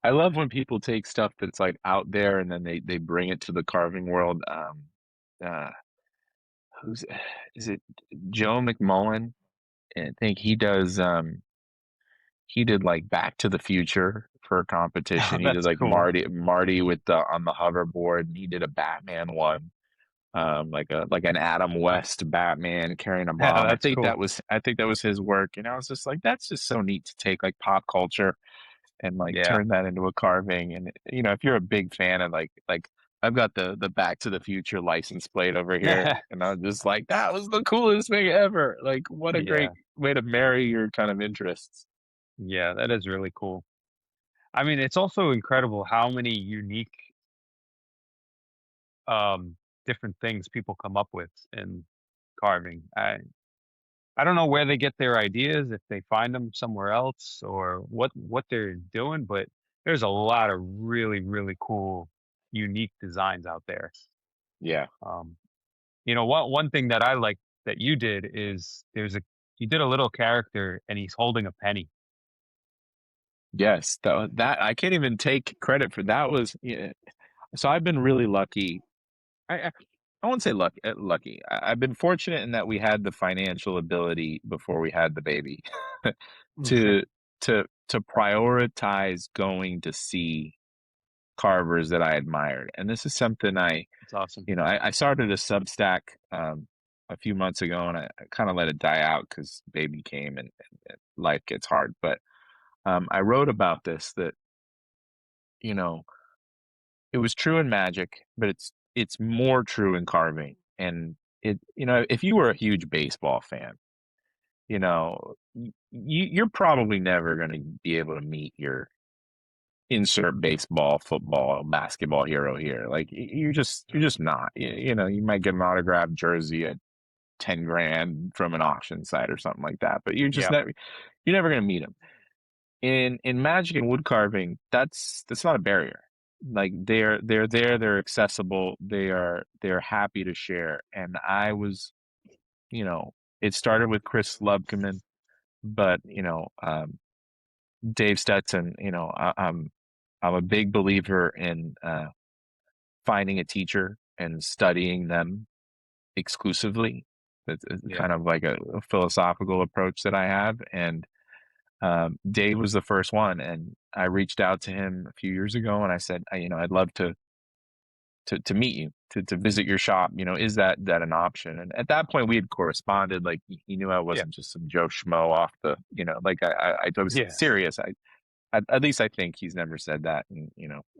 I love when people take stuff that's like out there and then they bring it to the carving world. Uh, who's is it Joe McMullen? I think he did like Back to the Future for a Oh, competition. He did that's like cool. Marty with the on the hoverboard, and he did a Batman one, like an Adam West Batman carrying a Yeah, bomb. that's cool. I think that was his work, and I was just like, that's just so neat to take like pop culture and like Yeah. turn that into a carving. And if you're a big fan of I've got the Back to the Future license plate over here, and I was just like, that was the coolest thing ever. Like, what a great Yeah. way to marry your kind of interests. Yeah, that is really cool. I mean, it's also incredible how many unique um different things people come up with in carving. I don't know where they get their ideas, if they find them somewhere else or what they're doing, but there's a lot of really, really cool, unique designs out there. Yeah. Um, one thing that I like that you did is you did a little character and he's holding a penny. Yes, that I can't even take credit for that was yeah. So I've been really lucky. I I won't say lucky. I've been fortunate in that we had the financial ability before we had the baby Yeah, to to prioritize going to see carvers that I admired. And this is something that's awesome. I started a Substack a few months ago, and I kind of let it die out because baby came, and life gets hard. But I wrote about this that you know it was true in magic, but it's more true in carving. And if you were a huge baseball fan, you're probably never going to be able to meet your insert baseball, football, basketball hero here. Like you're just not. You might get an autographed jersey at 10 grand from an auction site or something like that, but Yeah. you're never going to meet them. In magic and wood carving, that's not a barrier. Like they're there, they're accessible, they're happy to share. And I was, you know, it started with Chris Lubkeman, but Dave Stetson, I'm a big believer in finding a teacher and studying them exclusively. It's Yeah. kind of like a philosophical approach that I have, and Dave was the first one, and I reached out to him a few years ago, and I said, I'd love to meet you, to visit your shop. Is that an option? And at that point, we had corresponded. Like he knew I Yeah. wasn't just some Joe Schmo off the, like I was Yeah. serious. At least I think he's never said that. And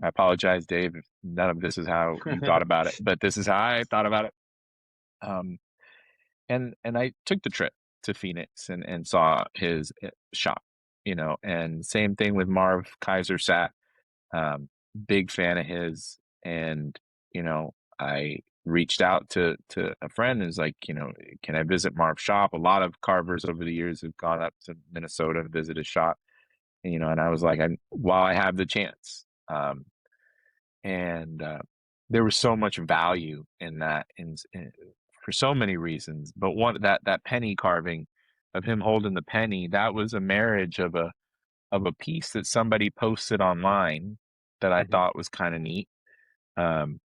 I apologize, Dave, if none of this is how you thought about it, but this is how I thought about it. Um, and I took the trip to Phoenix and saw his shop, and same thing with Marv Kaiser Sat, big fan of his, and I reached out to a friend and was like, can I visit Marv's shop? A lot of carvers over the years have gone up to Minnesota to visit his shop, and I was like, while I have the chance, and there was so much value in that, for so many reasons. But one that penny carving of him holding the penny, that was a marriage of a piece that somebody posted online that I Hmm. thought was kind of neat. Um,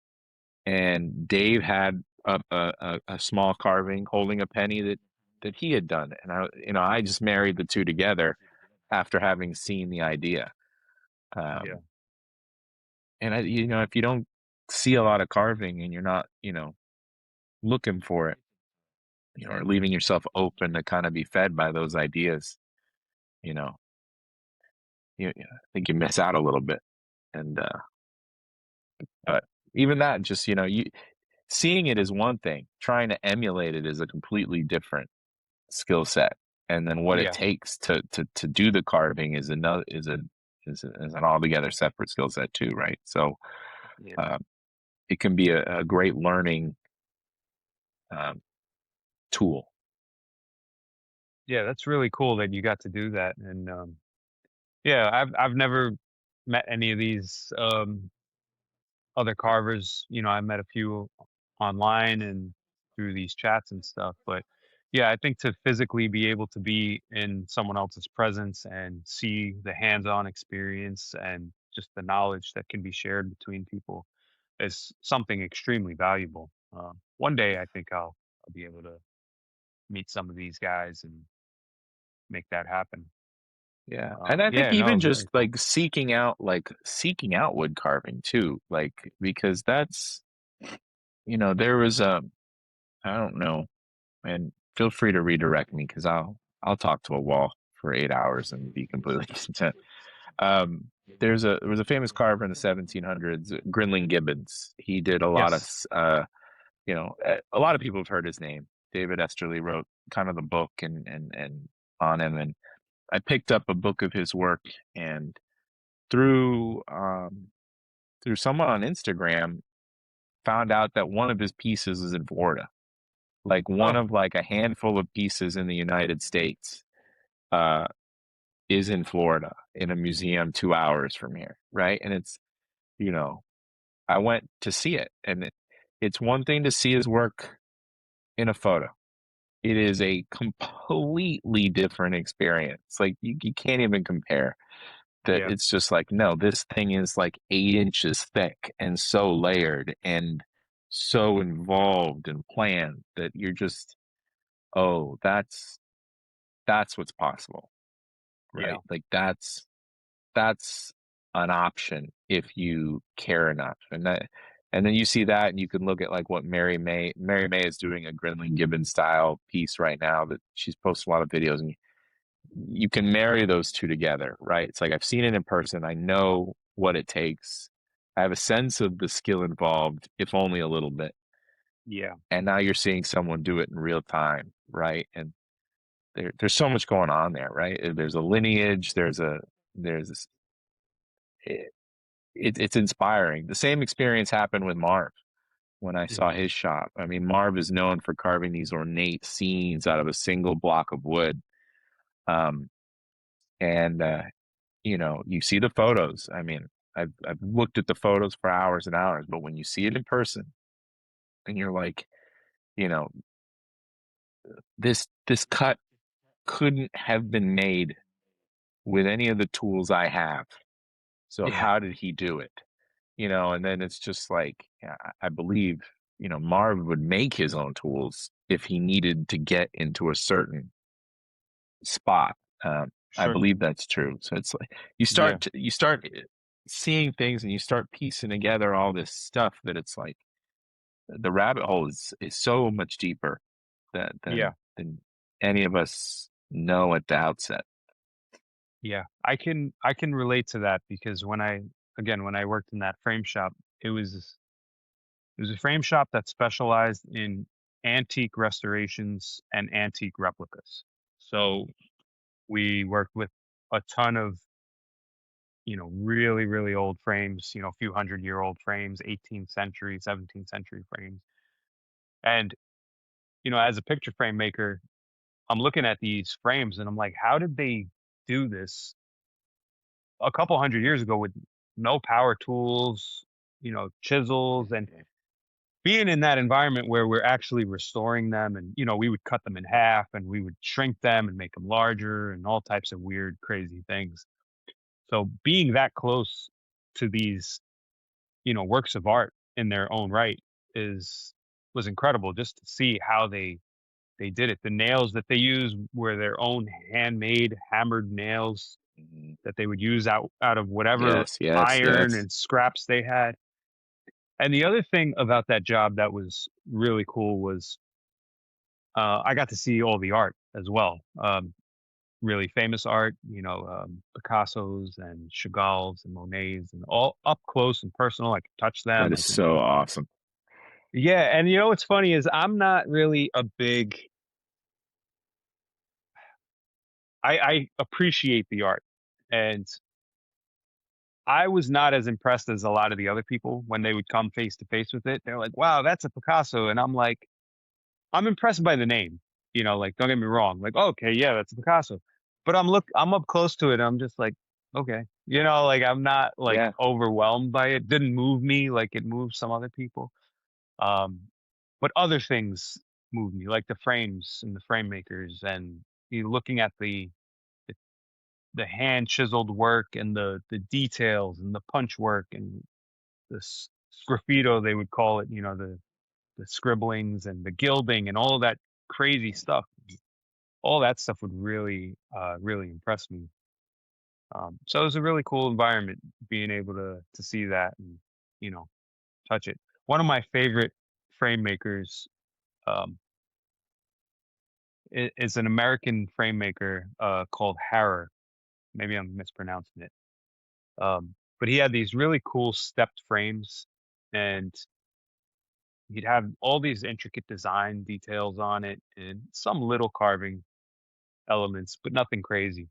and Dave had a small carving holding a penny that he had done, and I just married the two together after having seen the idea. Yeah. Um, and if you don't see a lot of carving and you're not looking for it, or leaving yourself open to kind of be fed by those ideas, you know, I think you miss out a little bit. And but even that, just you seeing it is one thing, trying to emulate it is a completely different skill set. And then what it Yeah. takes to do the carving is another is an altogether separate skill set too, right? So Yeah. um, it can be a great learning um, tool. Yeah, that's really cool that you got to do that. And yeah, I've never met any of these other carvers. I met a few online and through these chats and stuff. But yeah, I think to physically be able to be in someone else's presence and see the hands-on experience and just the knowledge that can be shared between people is something extremely valuable. One day, I think I'll to be able to meet some of these guys and make that happen. Yeah. And I think Yeah, no, even very just cool. like seeking out wood carving too, like because that's, there was I don't know, and feel free to redirect me because I'll talk to a wall for 8 hours and be completely content. Um, there was a famous carver in the 1700s, Grinling Gibbons. He did a lot of Yes. a lot of people have heard his name. David Esterly wrote kind of the book and on him, and I picked up a book of his work, and through through someone on Instagram found out that one of his pieces is in Florida, like one Oh, of like a handful of pieces in the United States uh is in Florida in a museum 2 hours from here, right? And it's, you know, I went to see it, and it's one thing to see his work in a photo. It is a completely different experience. Like you can't even compare. That yeah, it's just like, no, this thing is like 8 inches thick and so layered and so involved and planned that you're just, oh, that's what's possible, yeah, right? Like that's an option if you care enough. And then you see that and you can look at like what Mary May is doing a Grinling Gibbon style piece right now that she's posted a lot of videos, and you can marry those two together, right? It's like I've seen it in person. I know what it takes. I have a sense of the skill involved, if only a little bit. yeah, And now you're seeing someone do it in real time, right? And there's so much going on there, right? There's a lineage. There's this, it's inspiring. The same experience happened with Marv when I saw mhm, his shop. I mean, Marv is known for carving these ornate scenes out of a single block of wood. Um, and you see the photos. I mean, I've looked at the photos for hours and hours, but when you see it in person and you're like, you know, this cut couldn't have been made with any of the tools I have. So yeah, how did he do it? And then it's just like, yeah, I believe, Marv would make his own tools if he needed to get into a certain spot. I sure, believe that's true. So it's like yeah, you start seeing things and you start piecing together all this stuff that it's like the rabbit hole is so much deeper than yeah, than any of us know at the outset. yeah. I can relate to that because when I worked in that frame shop, it was it was a frame shop that specialized in antique restorations and antique replicas. So we worked with a ton of, really, really old frames, a few 100-year-old frames, 18th century, 17th century frames. And, as a picture frame maker, I'm looking at these frames and I'm like, how did they do this a couple hundred years ago with no power tools, chisels, and being in that environment where we're actually restoring them, and we would cut them in half and we would shrink them and make them larger and all types of weird crazy things. So being that close to these, works of art in their own right is was incredible just to see how they did it. The nails that they used were their own handmade hammered nails Mhm. that they would use out of whatever Yes, yes, iron yes. and scraps they had. And the other thing about that job that was really cool was I got to see all the art as well. Really famous art, Picasso's and Chagall's and Monet's, and all up close and personal. I could touch That them. I is could, so awesome. yeah. And what's funny is I'm not really a big. I appreciate the art, and I was not as impressed as a lot of the other people when they would come face to face with it. They're like, "Wow, that's a Picasso," and I'm like, I'm impressed by the name. Like, don't get me wrong. Like, okay, yeah, that's a Picasso. But I'm up close to it. I'm just like, okay. Like I'm not like Yeah. overwhelmed by it. Didn't move me like it moved some other people. Um, but other things move me, like the frames and the frame makers, and looking at the, the hand chiseled work and the details and the punch work and the sgraffito they would call it. The the scribblings and the gilding and all of that crazy stuff. All that stuff would really, really impress me. So it was a really cool environment being able to see that and, you know, touch it. One of my favorite frame makers um, is an American frame maker called Harrer. Maybe I'm mispronouncing it. But he had these really cool stepped frames, and he'd have all these intricate design details on it and some little carving elements, but nothing crazy.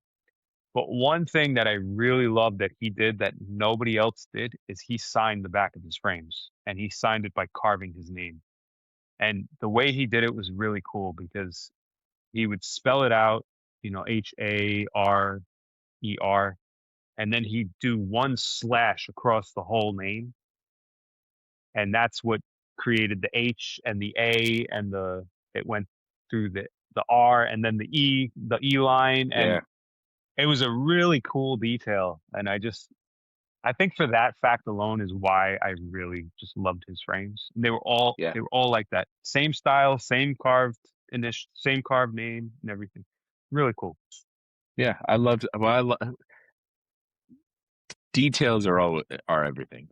But one thing that I really love that he did that nobody else did is he signed the back of his frames, and he signed it by carving his name. And the way he did it was really cool because he would spell it out, Harer, and then he'd do one slash across the whole name. And that's what created the H and the A and it went through the R and then the E line. And Yeah. it was a really cool detail. And I think for that fact alone is why I really just loved his frames. And Yeah. they were all like that. Same style, same carved name and everything. Really cool. Yeah. Details are everything.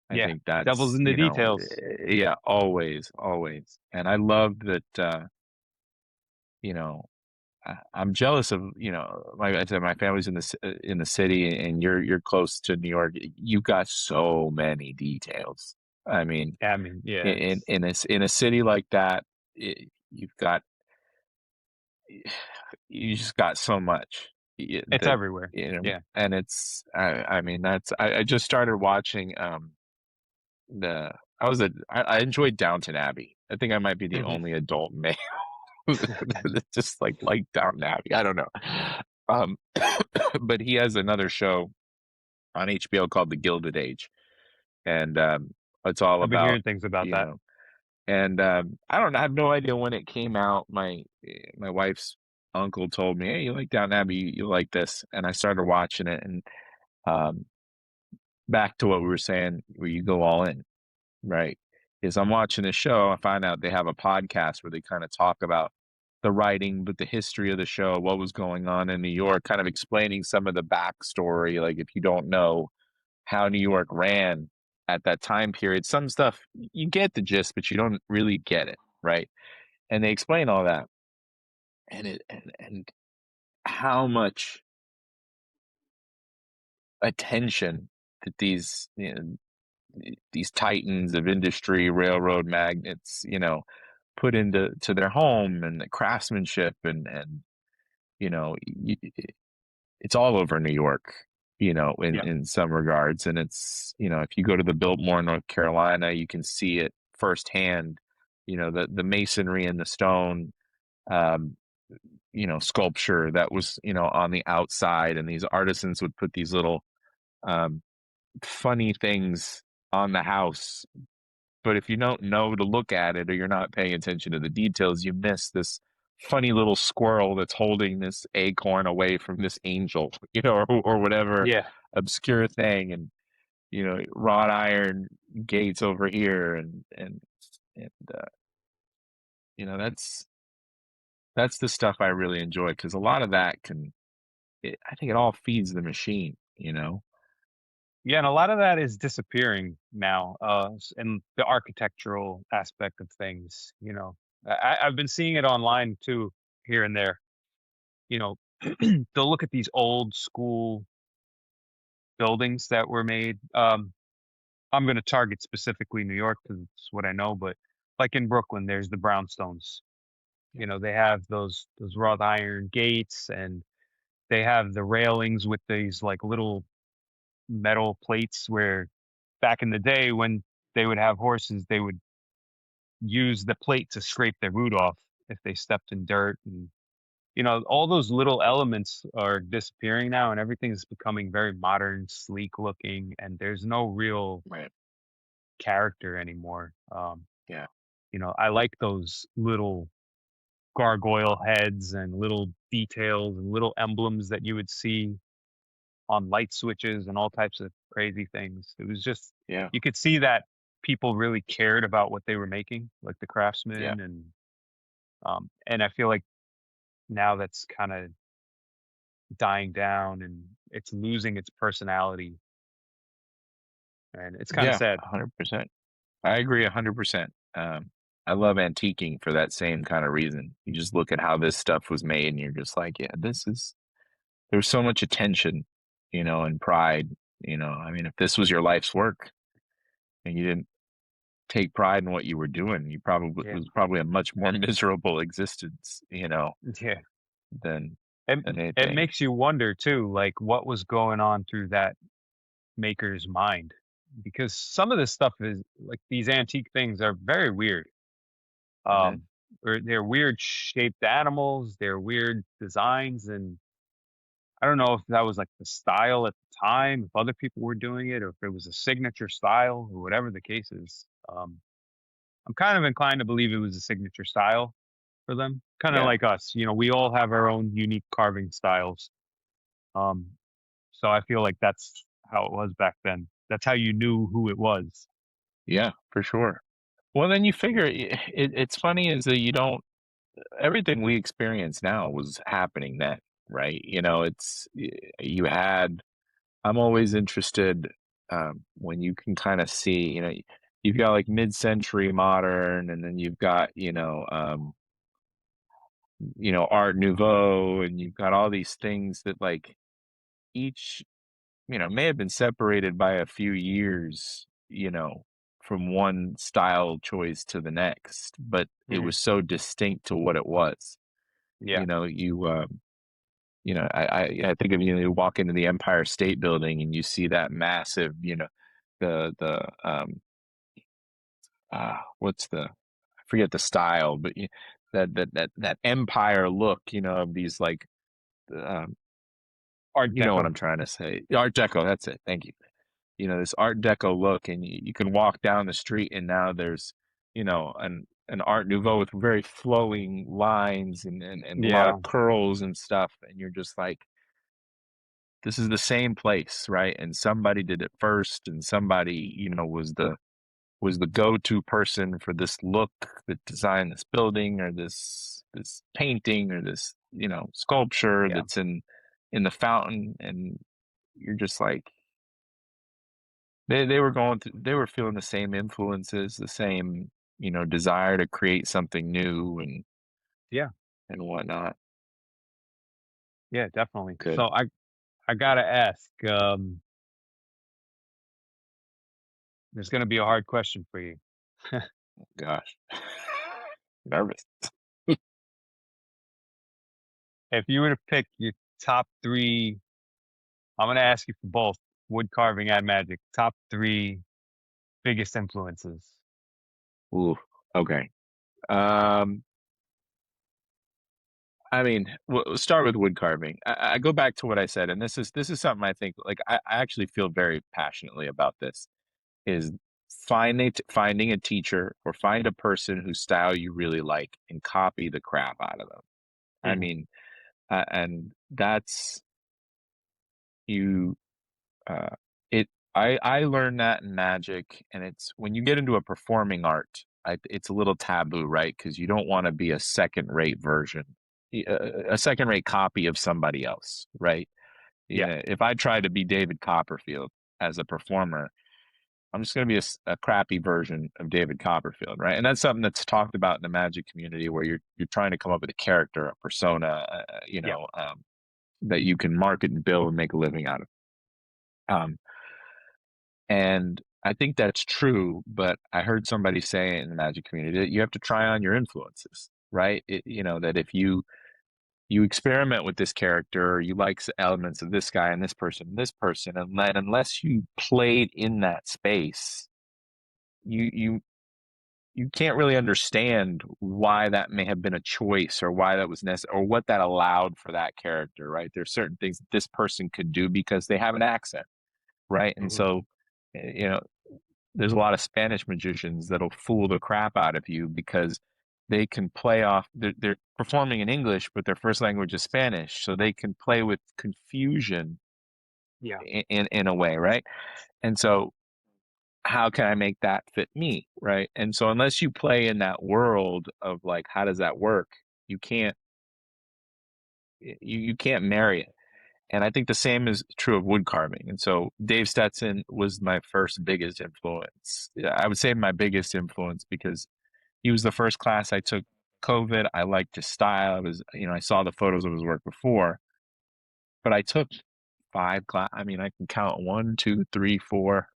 I Yeah. think Devil's that's, in the details. yeah, always, always. And I love that, you know, I'm jealous of, I said my family's in the city, and you're close to New York. You got so many details. I mean, I mean, yeah, in a city like that, you've got you just got so much it's that, everywhere. Yeah. and I mean, I just started watching the I was a I enjoyed Downton Abbey. I think I might be the Hmm. only adult male that just like Downton Abbey. I don't know. Um, but he has another show on HBO called The Gilded Age, and it's all I've been about, hearing things about you that. know, and I don't know, I have no idea when it came out. My wife's uncle told me, "Hey, you like Downton Abbey? You like this?" And I started watching it, and um, back to what we were saying, where you go all in, right? Is I'm watching a show, I find out they have a podcast where they kind of talk about the writing, but the history of the show, what was going on in New York, kind of explaining some of the backstory. Like, if you don't know how New York ran at that time period, some stuff you get the gist, but you don't really get it, right? And they explain all that, and how much attention that these titans of industry, railroad magnates, put to their home, and the craftsmanship, and you know, it's all over New York, Yeah. in some regards. And it's, if you go to the Biltmore, North Carolina, you can see it firsthand, the masonry and the stone, um, sculpture that was, on the outside. And these artisans would put these little, um, funny things on the house. But if you don't know to look at it, or you're not paying attention to the details, you miss this funny little squirrel that's holding this acorn away from this angel, or whatever Yeah. obscure thing. And, wrought iron gates over here. And that's the stuff I really enjoy, because a lot of that I think it all feeds the machine. Yeah. And a lot of that is disappearing now, in the architectural aspect of things. I've been seeing it online too, here and there. You know, they'll look at these old school buildings that were made. I'm going to target specifically New York because it's what I know, but like in Brooklyn, there's the brownstones. They have those wrought iron gates, and they have the railings with these like little metal plates where back in the day when they would have horses, they would use the plate to scrape their boot off if they stepped in dirt. And all those little elements are disappearing now, and everything's becoming very modern, sleek looking, and there's no real Right. character anymore. Yeah. I like those little gargoyle heads and little details and little emblems that you would see on light switches and all types of crazy things. It was just, Yeah. you could see that people really cared about what they were making, like the Yeah. craftsmen, and I feel like now that's kind of dying down and it's losing its personality, and it's kind of Yeah, sad. 100%. I agree 100%. I love antiquing for that same kind of reason. You just look at how this stuff was made and you're just like, yeah, there's so much attention, and pride, I mean, if this was your life's work and you didn't take pride in what you were doing, you probably it Yeah, was probably a much more miserable existence, yeah. than And than it anything. makes you wonder too, like what was going on through that maker's mind, because some of this stuff is like these antique things are very weird. Hmm. Um, or they're weird shaped animals, they're weird designs, and I don't know if that was like the style at the time, if other people were doing it, or if it was a signature style, or whatever the case is. I'm kind of inclined to believe it was a signature style for them, kind of Yeah. like us. We all have our own unique carving styles. Um, so I feel like that's how it was back then. That's how you knew who it was. Yeah, for sure. Well, then you figure it's funny is that you don't everything we experience now was happening then, right? You had I'm always interested, when you can kind of see, you've got like mid-century modern, and then you've got, Art Nouveau, and you've got all these things that like each, may have been separated by a few years, from one style choice to the next, but it Mhm. was so distinct to what it was. Yeah, You know, you I think of, you walk into the Empire State Building and you see that massive, the what's the I forget the style, but that empire look, of these like, um, Art you know what Deco. I'm trying to say. Art Deco, that's it. Thank you. This Art Deco look, and you can walk down the street and now there's, an Art Nouveau with very flowing lines and a lot of Yeah, curls and stuff, and you're just like, this is the same place, right? And somebody did it first, and somebody, was the go-to person for this look that designed this building or this painting or this, sculpture yeah, that's in the fountain, and you're just like, they were feeling the same influences, the same, desire to create something new yeah, and whatnot. yeah, definitely. Good. So I gotta ask. There's gonna be a hard question for you. Gosh. Nervous. If you were to pick your top three, I'm gonna ask you for both wood carving and magic. Top three biggest influences. Ooh, okay. Um, I mean, we'll start with wood carving. I go back to what I said, and this is something I think, like, I actually feel very passionately about this, is finding a teacher or find a person whose style you really like and copy the crap out of them. I Mhm. mean, and that's you uh it I learned that in magic, and it's when you get into a performing art, it's a little taboo, right? Because you don't want to be a second rate version, a second rate copy of somebody else, right? Yeah, Yeah, if I try to be David Copperfield as a performer, I'm just going to be a crappy version of David Copperfield, right? And that's something that's talked about in the magic community, where you're trying to come up with a character, a persona, yeah, that you can market and build and make a living out of. Um, and I think that's true, but I heard somebody say in the magic community that you have to try on your influences, right? That if you experiment with this character, or you like elements of this guy and this person, and then unless you played in that space, you you you can't really understand why that may have been a choice, or why that was necessary, or what that allowed for that character, right? There's certain things that this person could do because they have an accent, right? And mhm, so, you know, there's a lot of Spanish magicians that'll fool the crap out of you because they can play off. They're performing in English, but their first language is Spanish, so they can play with confusion yeah, in a way, right? And so how can I make that fit me, right? And so unless you play in that world of like, how does that work? You can't you can't marry it. And I think the same is true of wood carving. And so Dave Stetson was my first biggest influence. Yeah, I would say my biggest influence because he was the first class I took COVID. I liked his style. I was, I saw the photos of his work before, but I took five class. I mean, I can count one, two, three, four,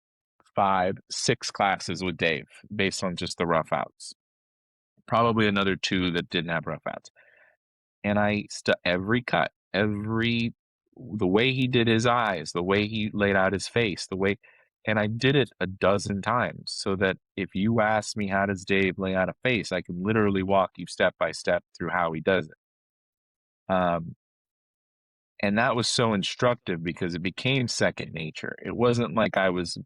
five, six classes with Dave based on just the rough outs. Probably another two that didn't have rough outs. And every cut, the way he did his eyes, the way he laid out his face, and I did it a dozen times so that if you ask me how does Dave lay out a face, I can literally walk you step by step through how he does it. And that was so instructive because it became second nature. It wasn't like I was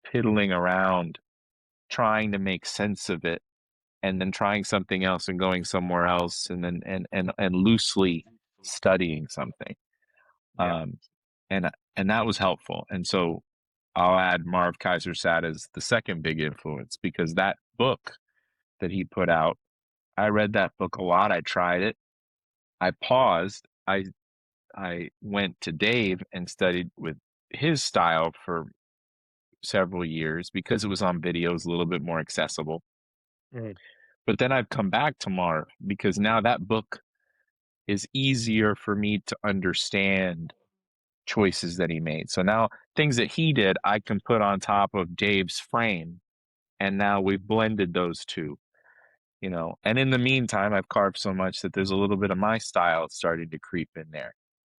piddling around trying to make sense of it and then trying something else and going somewhere else and then and loosely studying something. Yeah. And and that was helpful. And so I'll add Marv Kaiser-Sat as the second big influence because that book that he put out, I read that book a lot. I tried it. I paused. I went to Dave and studied with his style for several years because it was on videos a little bit more accessible. Mhm. But then I've come back to Marv because now that book is easier for me to understand choices that he made. So now things that he did, I can put on top of Dave's frame. And now we've blended those two, And in the meantime, I've carved so much that there's a little bit of my style starting to creep in there.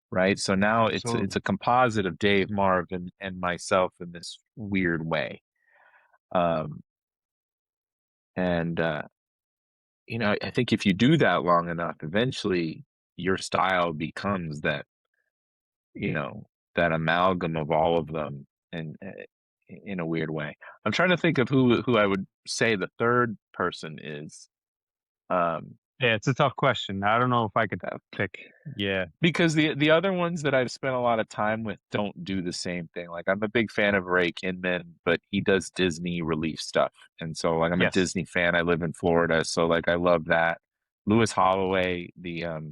Right. So now it's Absolutely. a composite of Dave, Marv, and myself in this weird way. Um, and I think if you do that long enough, eventually your style becomes you know, that amalgam of all of them and in a weird way. I'm trying to think of who I would say the third person is. Um, Yeah, it's a tough question. I don't know if I could pick. Yeah. because the other ones that I've spent a lot of time with don't do the same thing. Like I'm a big fan of Ray Kinman, but he does Disney relief stuff. And so like I'm a Yes. Disney fan. I live in Florida, so like I love that. Lewis Holloway, the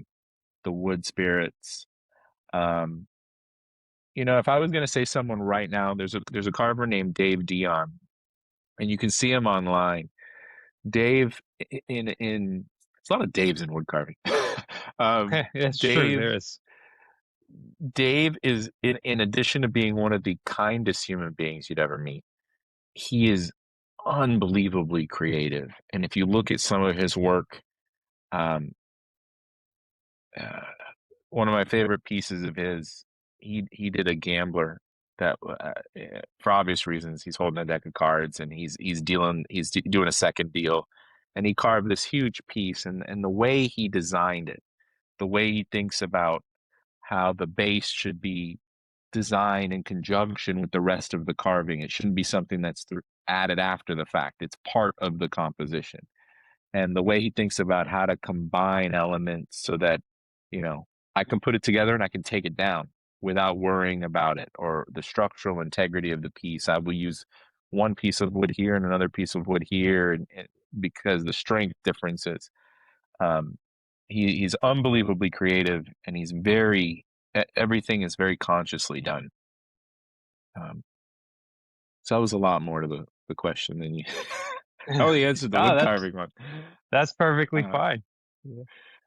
wood spirits. Um, if I was going to say someone right now, there's a carver named Dave Dion, and you can see him online. Dave in it's a lot of Daves in wood carving. That's true. Dave There is. Dave is in addition to being one of the kindest human beings you'd ever meet, he is unbelievably creative. And if you look at some of his work, um, uh, one of my favorite pieces of his, he did a gambler that, for obvious reasons, he's holding a deck of cards and he's doing a second deal, and he carved this huge piece, and the way he designed it, the way he thinks about how the base should be designed in conjunction with the rest of the carving. It shouldn't be something that's added after the fact. It's part of the composition, and the way he thinks about how to combine elements so that you know I can put it together and I can take it down without worrying about it or the structural integrity of the piece. I will use one piece of wood here and another piece of wood here, and because the strength differences. um, he's unbelievably creative, and everything is very consciously done. um, so that was a lot more to the question than you I only answered the No, wood that's carving one. that's perfectly uh, fine. Yeah.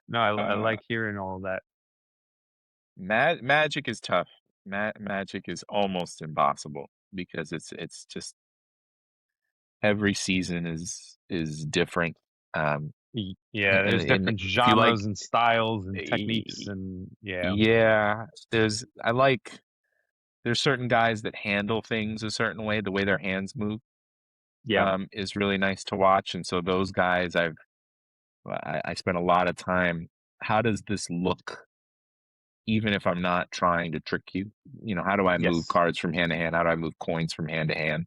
No, I uh, like hearing all that. Magic is tough. Magic is almost impossible because it's just every season is different. Yeah, there's And different if you like, genres and styles and techniques y- and yeah. yeah, there's certain guys that handle things a certain way. The way their hands move, Yeah. is really nice to watch. And so those guys, I spent a lot of time. How does this look? Even if I'm not trying to trick you, how do I move Yes. cards from hand to hand? How do I move coins from hand to hand?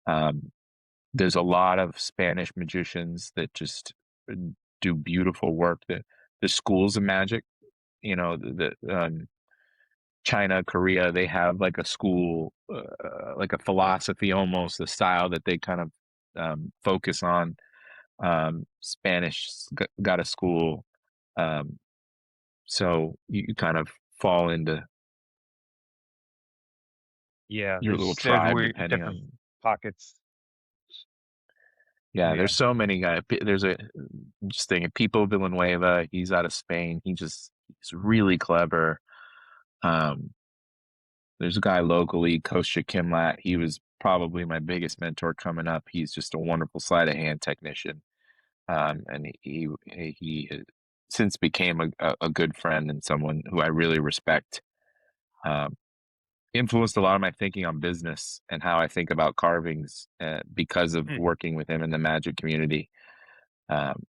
Um, there's a lot of Spanish magicians that just do beautiful work. The schools of magic, the China, Korea, they have like a school, like a philosophy almost, a style that they kind of focus on. Spanish got a school, um, so you kind of fall into Yeah, your little there's tribe weird depending different on. pockets. Yeah, Yeah. there's so many guys. There's a just thinking Pipo Villanueva. He's out of Spain. He's really clever. Um, there's a guy locally, Kostya Kimlat. He was probably my biggest mentor coming up. He's just a wonderful sleight of hand technician, and he since became a good friend and someone who I really respect. Um, Influenced a lot of my thinking on business and how I think about carvings because of Hmm. working with him in the magic community. Um,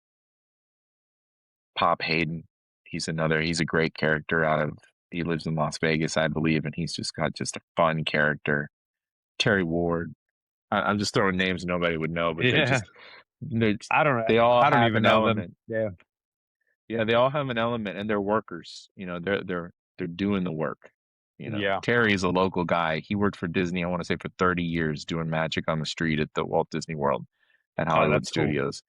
Pop Hayden, he's a great character he lives in Las Vegas, I believe, and he's just got just a fun character. Terry Ward. I'm just throwing names nobody would know, but Yeah. they I don't they all I don't have even an know them. element. Yeah. Yeah, they all have an element, and they're workers. They're doing the work. Yeah. Terry's a local guy. He worked for Disney, I want to say, for 30 years doing magic on the street at the Walt Disney World at Oh, Hollywood that's cool. Studios.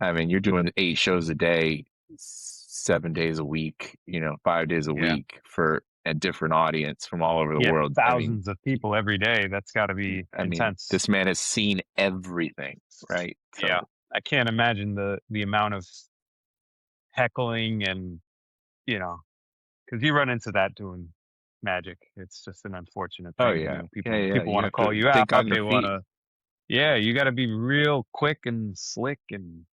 I mean, you're doing 8 shows a day, 7 days a week, 5 days a Yeah. week for a different audience from all over the Yeah, world. thousands of people every day. That's got to be I mean, intense. this man has seen everything, right? Yeah. So, I can't imagine the amount of heckling and, you know, because you run into that doing magic. It's just an unfortunate oh thing. yeah, yeah, People yeah. people You want to have call to you out. think on your They want feet. to. Yeah, you got to be real quick and slick and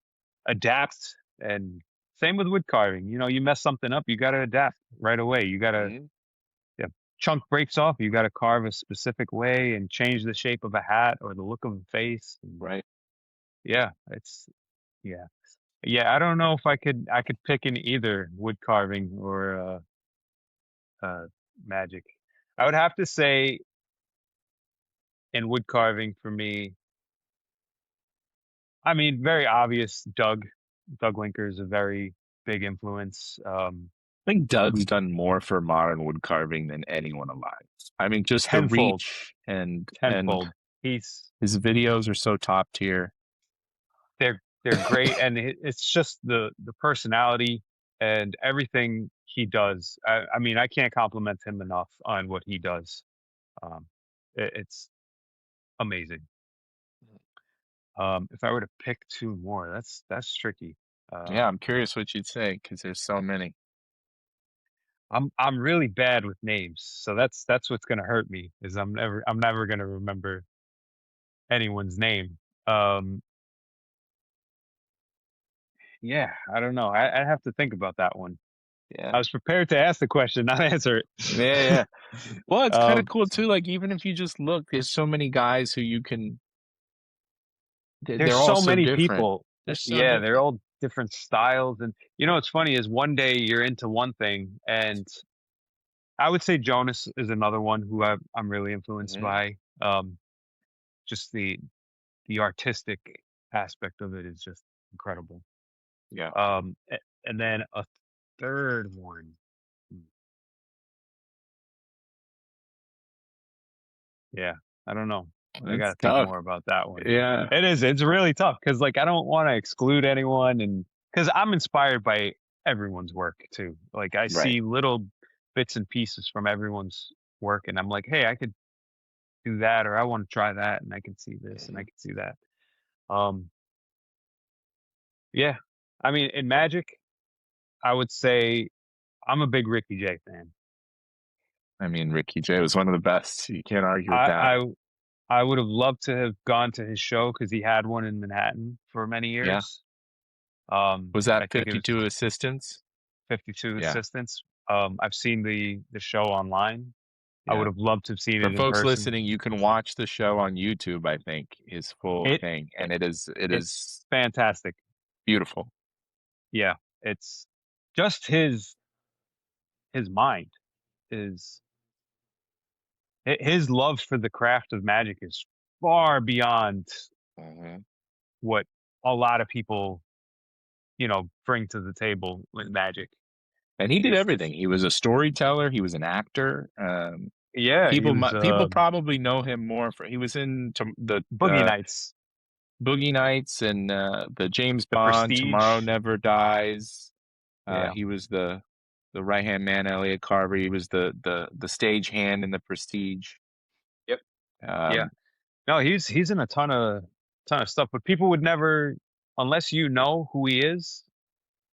adapt. And same with wood carving. You mess something up, you got to adapt right away. You got to, Mhm. if chunk breaks off, you got to carve a specific way and change the shape of a hat or the look of a face. And Right. yeah, yeah, yeah. I don't know if I could pick in either wood carving or uh, magic. I would have to say in wood carving for me, I mean, very obvious. Doug Linker is a very big influence. I think Doug's We done more for modern wood carving than anyone alive. I mean, just the tenfold, reach and tenfold. He's his videos are so top tier. they're great, and it's just the personality and everything he does. I mean, I can't compliment him enough on what he does. Um, it's amazing. If I were to pick two more, that's tricky. Yeah, Um, I'm curious what you'd say because there's so many. I'm really bad with names, so that's what's gonna hurt me is I'm never gonna remember anyone's name. Um, yeah, I don't know. I have to think about that one. Yeah. I was prepared to ask the question, not answer it. Yeah, yeah. Well, it's kind of um, cool too. Like even if you just look, there's so many guys who there's they're all so so many different. people. They're so Yeah, they're different. all different styles, and what's funny is one day you're into one thing, and I would say Jonas is another one who I'm really influenced Hmm. by. Just the artistic aspect of it is just incredible. Yeah. And then a third one. Hmm, Yeah, I don't know. I got That's to think tough. more about that one. Yeah. It is. It's really tough because like I don't want to exclude anyone, and because I'm inspired by everyone's work too. Like I Right. see little bits and pieces from everyone's work, and I'm like, hey, I could do that, or I want to try that, and I can see this, and I Hmm. can see that. Um, yeah. I mean, in Magic, I would say I'm a big Ricky J fan. I mean, Ricky Jay was one of the best. You can't argue with I that. I I would have loved to have gone to his show because he had one in Manhattan for many Yeah. years. Was that I think it was 52 assistants? 52 Yeah. Assistants. I've seen the show online. I Yeah. would have loved to have seen For it in folks person. listening, you can watch the show on YouTube, I think, his full It, thing, it and it it's is fantastic. beautiful. Yeah, it's just his mind is his love for the craft of magic is far beyond Hmm. what a lot of people bring to the table with magic. And he did It's just everything. He was a storyteller. He was an actor. yeah, he was People probably know him more for he was in the Boogie Nights, Boogie Nights and the James The Bond Tomorrow Prestige. Never Dies. Yeah. He was the right hand man, Elliot Carver. He was the stage hand in the Prestige. Yep. Yeah. Um, No, he's in a ton of stuff, but people would never, unless you know who he is,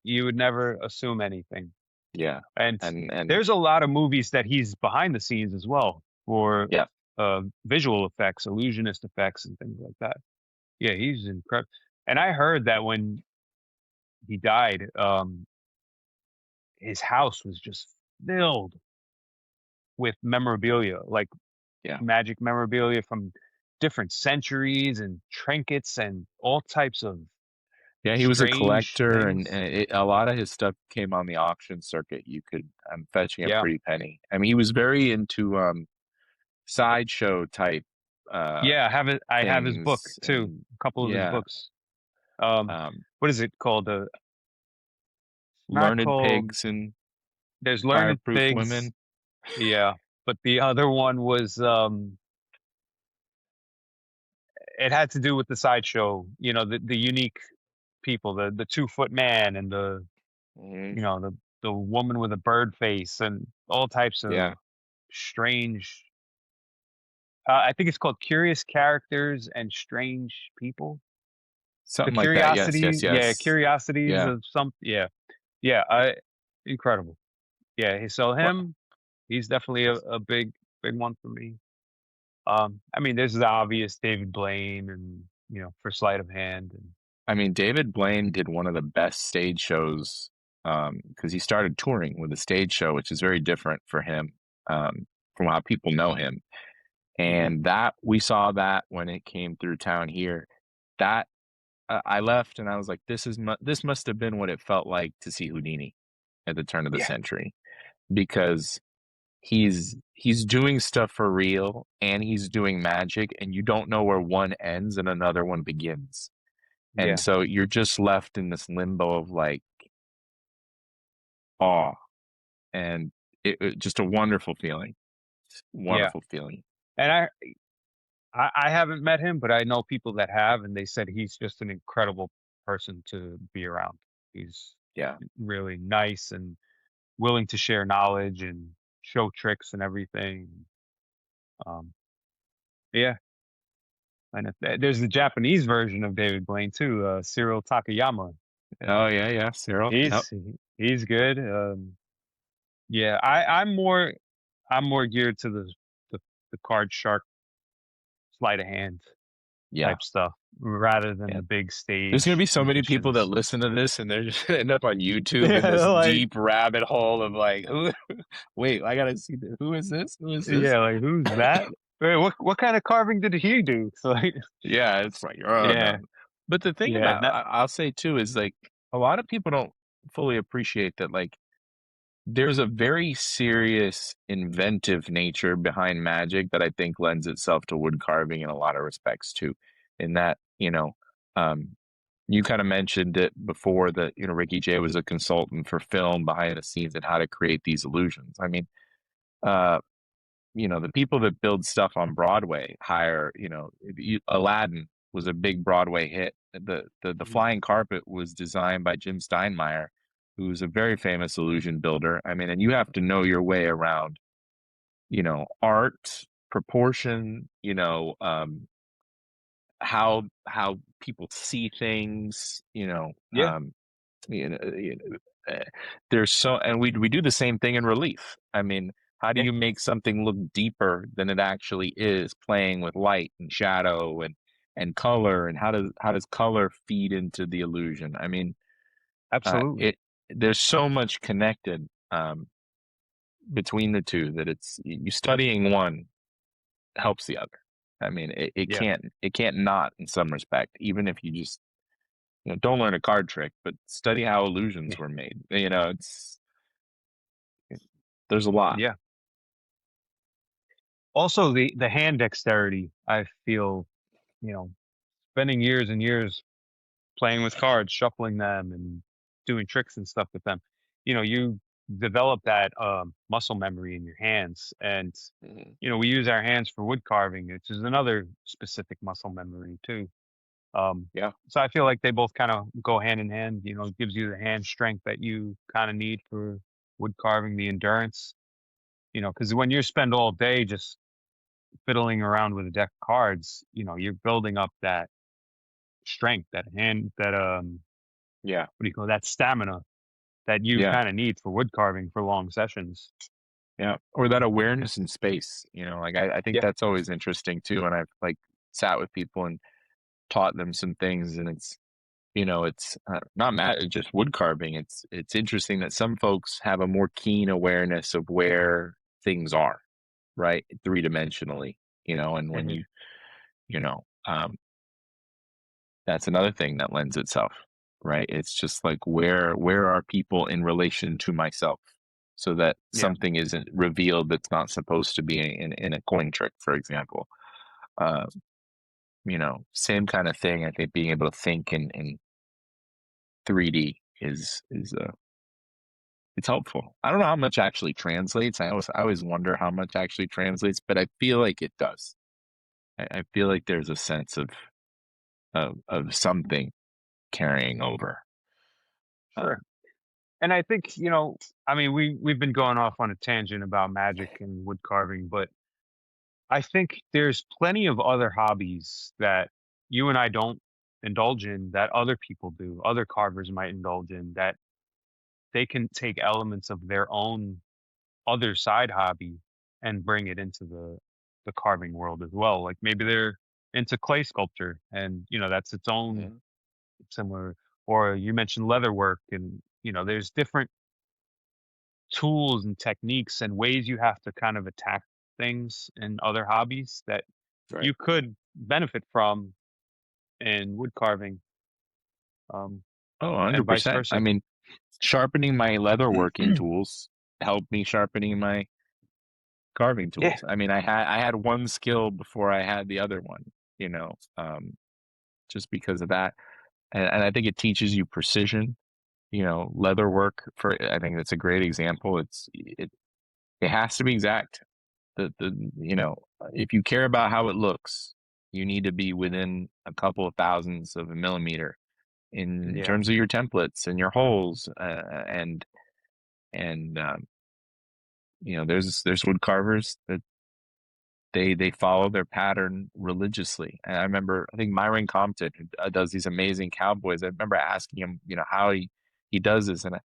you would never assume anything. yeah, And and there's a lot of movies that he's behind the scenes as well for yeah, visual effects, illusionist effects, and things like that. Yeah, he's incredible. And I heard that when he died, his house was just filled with memorabilia, like yeah. magic memorabilia from different centuries and trinkets and all types of Yeah, he was a strange collector, and, things. a lot of his stuff came on the auction circuit. You could fetching a Yeah. pretty penny. I mean, he was very into sideshow type uh Yeah, I have his book things, too. and A couple of his yeah, books. Um, um, what is it called? Not learned called. pigs and There's Learned fireproof Pigs. women. Yeah, but the other one was it had to do with the sideshow. You know, the unique people, the 2 foot man and the Mhm. you know the woman with a bird face and all types of Yeah, strange. I think it's called Curious Characters and Strange People. The something like that. Yes, curiosity, yes, yeah, yes. curiosities Yeah. of some, yeah, I incredible. Yeah, so Well, him, he's definitely a big one for me. I mean, there's the obvious David Blaine and for sleight of hand and I mean, David Blaine did one of the best stage shows because he started touring with a stage show, which is very different for him from how people know him. mhm, And that we saw that when it came through town here. That I left and I was like, this must have been what it felt like to see Houdini at the turn of the yeah, century because he's doing stuff for real and he's doing magic and you don't know where one ends and another one begins. And yeah, so you're just left in this limbo of like awe and just a wonderful feeling. yeah. Wonderful feeling. And I haven't met him, but I know people that have, and they said he's just an incredible person to be around. He's Yeah. really nice and willing to share knowledge and show tricks and everything. Um, yeah, and there's the Japanese version of David Blaine too, Cyril Takayama. Oh yeah, yeah, Cyril. Yep. He's good. Yeah, I'm more geared to the card shark sleight of hand Yeah. type stuff rather than Yeah. the big There's gonna be stage so many people that magicians. listen to this and they're just gonna end up on YouTube in Yeah, this like deep rabbit hole of like, who, wait, I gotta see who is this? Who is this? yeah, like who's that? Wait, what kind of carving did he do? So like, Yeah, it's like, oh yeah, no. But the thing yeah, about I'll say too is like a lot of people don't fully appreciate that like there's a very serious inventive nature behind magic that I think lends itself to wood carving in a lot of respects too. In that, um, you kind of mentioned it before that, Ricky Jay was a consultant for film behind the scenes and how to create these illusions. I mean, uh, the people that build stuff on Broadway hire, Aladdin was a big Broadway hit. The mhm, flying carpet was designed by Jim Steinmeier, who's a very famous illusion builder. I mean, and you have to know your way around, art, proportion, how people see things, yeah, you know, you there's so, and we do the same thing in relief. I mean, how do yeah, you make something look deeper than it actually is, playing with light and shadow and color, and how does color feed into the illusion? I mean, absolutely, it there's so much connected between the two that it's you studying one helps the other. I mean, yeah, it can't not in some respect, even if you just don't learn a card trick, but study how illusions yeah, were made. There's a lot. yeah. Also, the hand dexterity, I feel, you know, spending years and years playing with cards, shuffling them, and doing tricks and stuff with them. You know, develop that muscle memory in your hands. And Mhm. we use our hands for wood carving, which is another specific muscle memory too. Yeah. So I feel like they both kind of go hand in hand. It gives you the hand strength that you kind of need for wood carving, the endurance. Because when you spend all day just fiddling around with a deck of cards, you're building up that strength, that hand, that Yeah. what do you call it, that stamina that you Yeah. kind of need for wood carving for long sessions. Yeah. Or that awareness in space, like I think Yeah. that's always interesting too. And I've like sat with people and taught them some things, and it's not just wood carving. It's interesting that some folks have a more keen awareness of where things are, right? Three-dimensionally, and when Hmm. you know, um, that's another thing that lends itself, right? It's just like where are people in relation to myself, so that Yeah. something isn't revealed that's not supposed to be in a coin trick, for example. Uh, same kind of thing. I think being able to think in 3D is it's helpful. I don't know how much actually translates. I always wonder how much actually translates, but I feel like it does. I feel like there's a sense of something carrying over. Uh, Sure. And I think, I mean, we've been going off on a tangent about magic and wood carving, but I think there's plenty of other hobbies that you and I don't indulge in that other people do, other carvers might indulge in, that they can take elements of their own other side hobby and bring it into the carving world as well. Like maybe they're into clay sculpture and that's its own mhm, similar, or you mentioned leather work, and there's different tools and techniques and ways you have to kind of attack things in other hobbies that right. you could benefit from in wood carving, Oh, and vice 100%. I versa. mean, sharpening my leather working tools helped me sharpening my carving Yeah. tools. I mean, I had one skill before I had the other one, just because of that. And I think it teaches you precision, leather work for I think that's a great example. It has to be exact. If you care about how it looks, you need to be within a couple of thousandths of a millimeter in Yeah. terms of your templates and your holes, and there's wood carvers that they follow their pattern religiously. And I remember, I think Myron Compton, who does these amazing cowboys. I remember asking him, how he does this, and I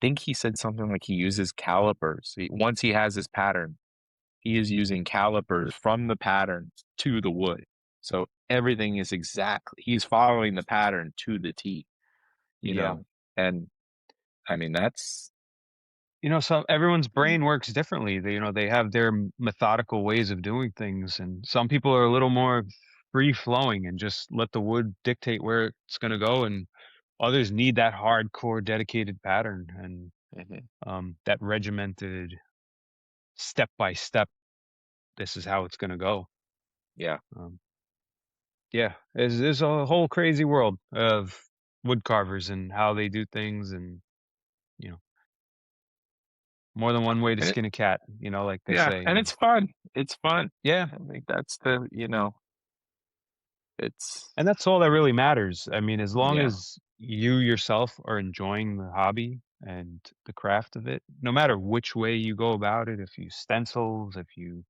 think he said something like he uses calipers. Once he has his pattern, he is using calipers from the pattern to the wood. So everything is exactly, he's following the pattern to the T, you Yeah. know, and I mean, that's, So everyone's brain works differently. They have their methodical ways of doing things, and some people are a little more free flowing and just let the wood dictate where it's going to go, and others need that hardcore dedicated pattern and Mhm. that regimented step by step. This is how it's going to go. Yeah. Um, yeah, there's a whole crazy world of wood carvers and how they do things, and you know, more than one way to And it, skin a cat. Like they yeah. say. And And it's fun. It's fun. yeah, I think that's it's, and that's all that really matters. I mean, as long yeah. as you yourself are enjoying the hobby and the craft of it, no matter which way you go about it, if you stencils, if you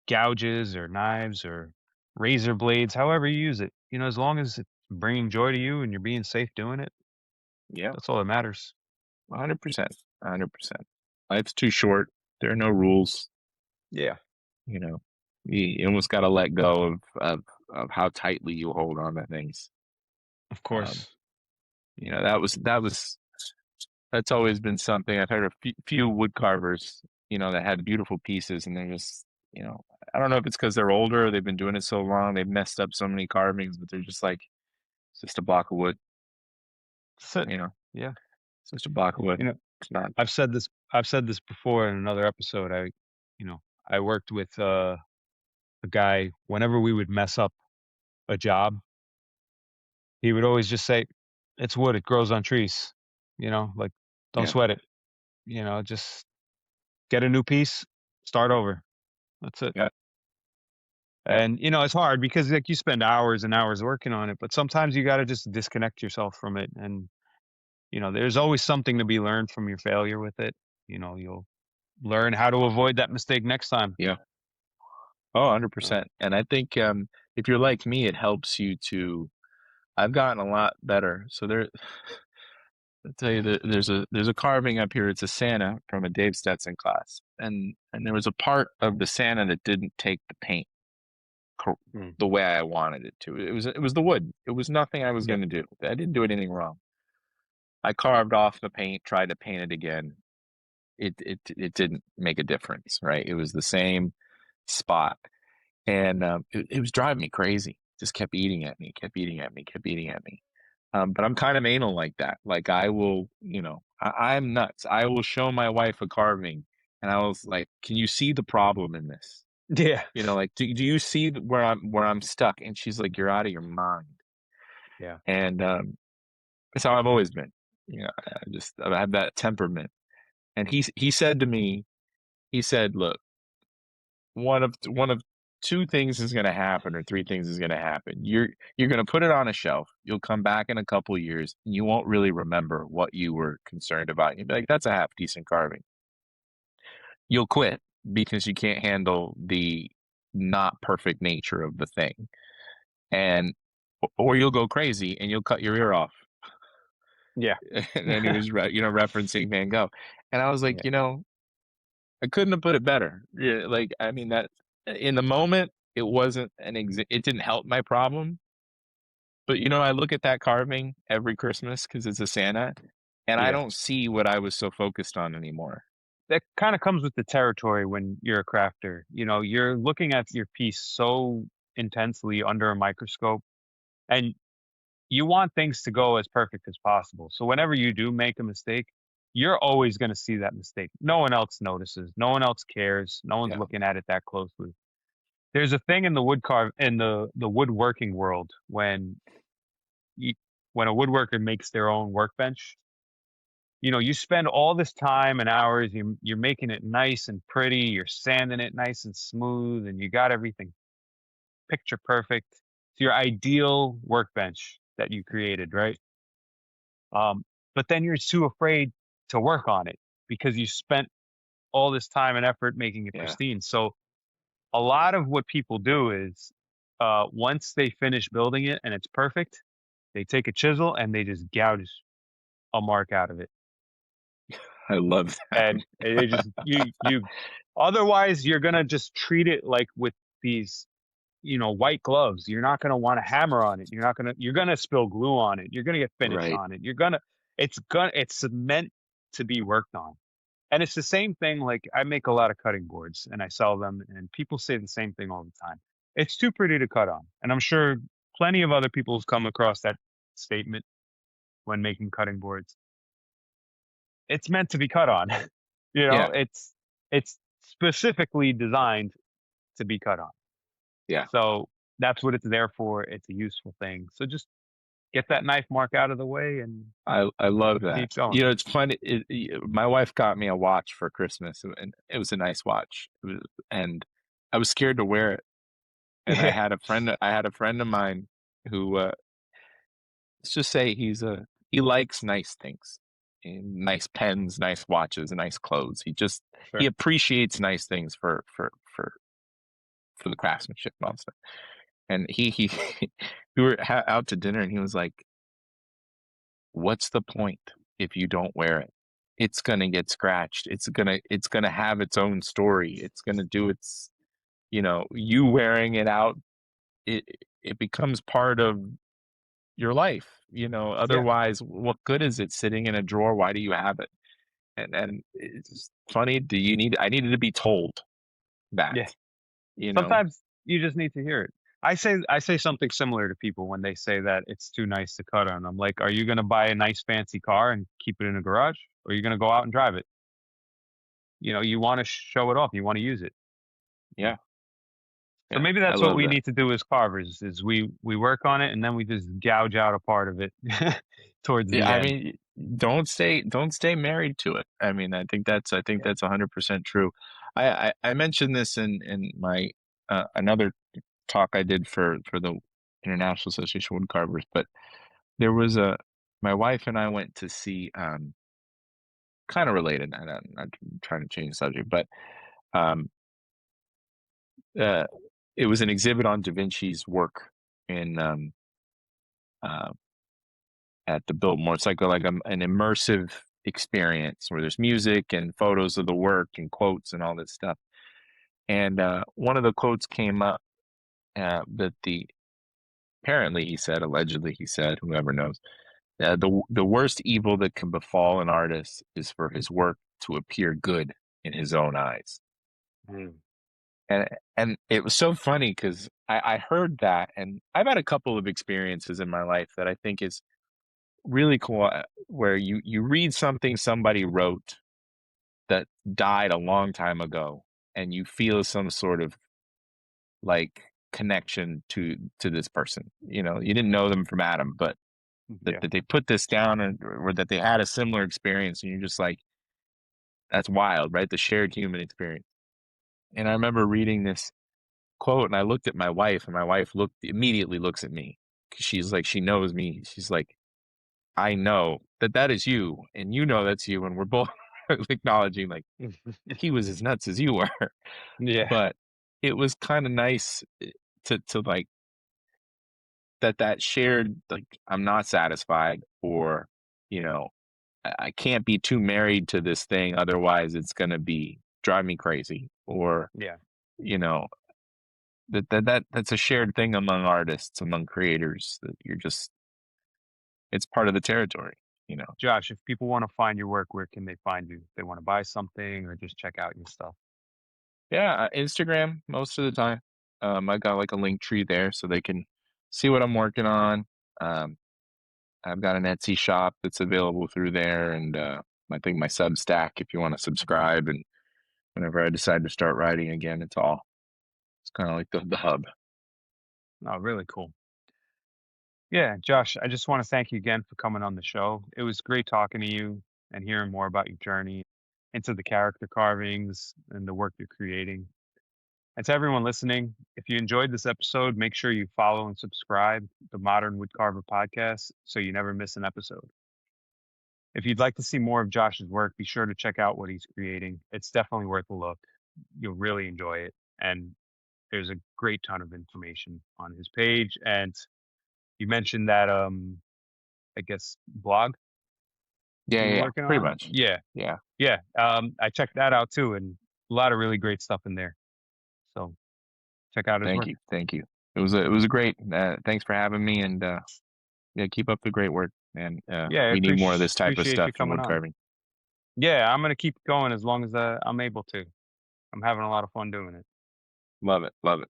gouges or knives or razor blades, however you use it, as long as it's bringing joy to you and you're being safe doing it, Yeah. that's all that matters. 100%. 100%. Life's too short. There are no rules, Yeah, you know. You almost got to let go of how tightly you hold on to things. of Um, course. that's always been something. I've heard a few wood carvers, that had beautiful pieces, and they're just, I don't know if it's because they're older, they've been doing it so long, they've messed up so many carvings, but they're just like, it's just a block of wood, That's it. you know, Yeah. it's just a block of wood. You know, It's not. I've said this before in another episode. You know, I worked with a guy whenever we would mess up a job, he would always just say, "It's wood, it grows on trees." Like, "Don't Yeah, sweat it." just get a new piece, start over. That's it. Yeah. Yeah. And it's hard because like you spend hours and hours working on it, but sometimes you got to just disconnect yourself from it. And there's always something to be learned from your failure with it. You'll learn how to avoid that mistake next time. Yeah. Oh, So, 100%. And I think if you're like me, it helps you to. I've gotten a lot better. So I'll tell you that there's a carving up here. It's a Santa from a Dave Stetson class, and there was a part of the Santa that didn't take the paint mm, the way I wanted it to. It was the wood. It was nothing I was yeah, going to do. I didn't do anything wrong. I carved off the paint, tried to paint it again. It didn't make a difference, right? It was the same spot, and it was driving me crazy. Just kept eating at me, kept eating at me, kept eating at me. But I'm kind of anal like that. Like I will, I'm nuts. I will show my wife a carving, and I was like, "Can you see the problem in this? yeah, Like, do you see where I'm stuck?" And she's like, "You're out of your mind." yeah, And that's how I've always been. I have that temperament. And he said to me, he said, "Look, one of two things is going to happen, or three things is going to happen. You're going to put it on a shelf. You'll come back in a couple of years, and you won't really remember what you were concerned about. You'll be like, that's a half decent carving. You'll quit because you can't handle the not perfect nature of the thing, and or you'll go crazy and you'll cut your ear off." yeah, And then he was referencing Van Gogh, and I was like, yeah, I couldn't have put it better. Yeah, like, I mean, that in the moment, it wasn't it didn't help my problem. But I look at that carving every Christmas because it's a Santa, and I yeah. don't see what I was so focused on anymore. That kind of comes with the territory when you're a crafter. You're looking at your piece so intensely under a microscope, and you want things to go as perfect as possible. So whenever you do make a mistake, you're always going to see that mistake. No one else notices. No one else cares. No one's Yeah, looking at it that closely. There's a thing in the the woodworking world you, when a woodworker makes their own workbench. You spend all this time and hours. You're making it nice and pretty. You're sanding it nice and smooth, and you got everything picture perfect. It's your ideal workbench that you created, right? But then you're too afraid to work on it because you spent all this time and effort making it yeah. pristine. So a lot of what people do is once they finish building it and it's perfect, they take a chisel and they just gouge a mark out of it. I love that. And they just you otherwise you're gonna just treat it like with these white gloves. You're not gonna want to hammer on it. You're gonna spill glue on it. You're gonna get finish Right. on it. It's meant to be worked on. And it's the same thing. Like I make a lot of cutting boards and I sell them, and people say the same thing all the time. It's too pretty to cut on. And I'm sure plenty of other people have come across that statement when making cutting boards. It's meant to be cut on. Yeah. It's specifically designed to be cut on. Yeah. So that's what it's there for. It's a useful thing. So just get that knife mark out of the way and I love that. keep going. It's funny. My wife got me a watch for Christmas, and it was a nice watch. And I was scared to wear it. And I Yeah. had a friend. I had a friend of mine who, let's just say, he likes nice things, and nice pens, nice watches, and nice clothes. He Sure. appreciates nice things for the craftsmanship and all that stuff. And he we were out to dinner, and he was like, "What's the point if you don't wear it? It's gonna get scratched. It's gonna have its own story. It's gonna do its, you wearing it out. It it becomes part of your life. Yeah. Otherwise, what good is it sitting in a drawer? Why do you have it?" And it's funny. I needed to be told that, Yeah. you know. Sometimes you just need to hear it. I say something similar to people when they say that it's too nice to cut on. I'm like, are you gonna buy a nice fancy car and keep it in a garage? Or are you gonna go out and drive it? You wanna show it off, you wanna use it. Yeah, So yeah, maybe I that's what love we that. need to do as carvers is we work on it and then we just gouge out a part of it towards Yeah, the I end. mean, don't stay married to it. I mean, I think Yeah. that's 100% true. I mentioned this in my another talk I did for the International Association of Woodcarvers, but there was a my wife and I went to see kind of related. I'm not trying to change the subject, but um, uh, it was an exhibit on Da Vinci's work in uh, at the Biltmore. It's an immersive experience where there's music and photos of the work and quotes and all this stuff. And one of the quotes came up that the apparently he said, allegedly he said, whoever knows, the worst evil that can befall an artist is for his work to appear good in his own eyes. Mm. And it was so funny because I heard that, and I've had a couple of experiences in my life that I think is really cool, where you read something somebody wrote that died a long time ago, and you feel some sort of like connection to this person. You know, you didn't know them from Adam, but Yeah. that they put this down, or that they had a similar experience, and you're just like, that's wild, right? The shared human experience. And I remember reading this quote, and I looked at my wife, and my wife immediately looks at me because she's like, she knows me. She's like, I know that that is you, and you know that's you, and we're both acknowledging like he was as nuts as you were. Yeah. But it was kind of nice to like that shared, like, I'm not satisfied, or you know, I can't be too married to this thing, otherwise it's gonna be drive me crazy, or Yeah. you know, that's a shared thing among artists, among creators, that you're just, it's part of the territory, you know. Josh, if people want to find your work, where can they find you? They want to buy something or just check out your stuff. Yeah, Instagram most of the time. I got like a link tree there so they can see what I'm working on. Um, I've got an Etsy shop that's available through there, and I think my Substack if you want to subscribe. And whenever I decide to start writing again, it's kind of like the hub. Oh, really cool. Yeah, Josh, I just want to thank you again for coming on the show. It was great talking to you and hearing more about your journey into the character carvings and the work you're creating. And to everyone listening, if you enjoyed this episode, make sure you follow and subscribe the Modern Woodcarver Podcast so you never miss an episode. If you'd like to see more of Josh's work, be sure to check out what he's creating. It's definitely worth a look. You'll really enjoy it. And there's a great ton of information on his page. And you mentioned that I guess blog Yeah, that yeah, you're yeah, working pretty on. much. Yeah. Yeah, Yeah. I checked that out too, and a lot of really great stuff in there. So check out his thank work. you, thank you. It was a great. Thanks for having me, and yeah, keep up the great work, man. Yeah, I We need more of this type of appreciate you stuff in coming wood on. carving. Yeah, I'm gonna keep going as long as I'm able to. I'm having a lot of fun doing it. Love it, love it.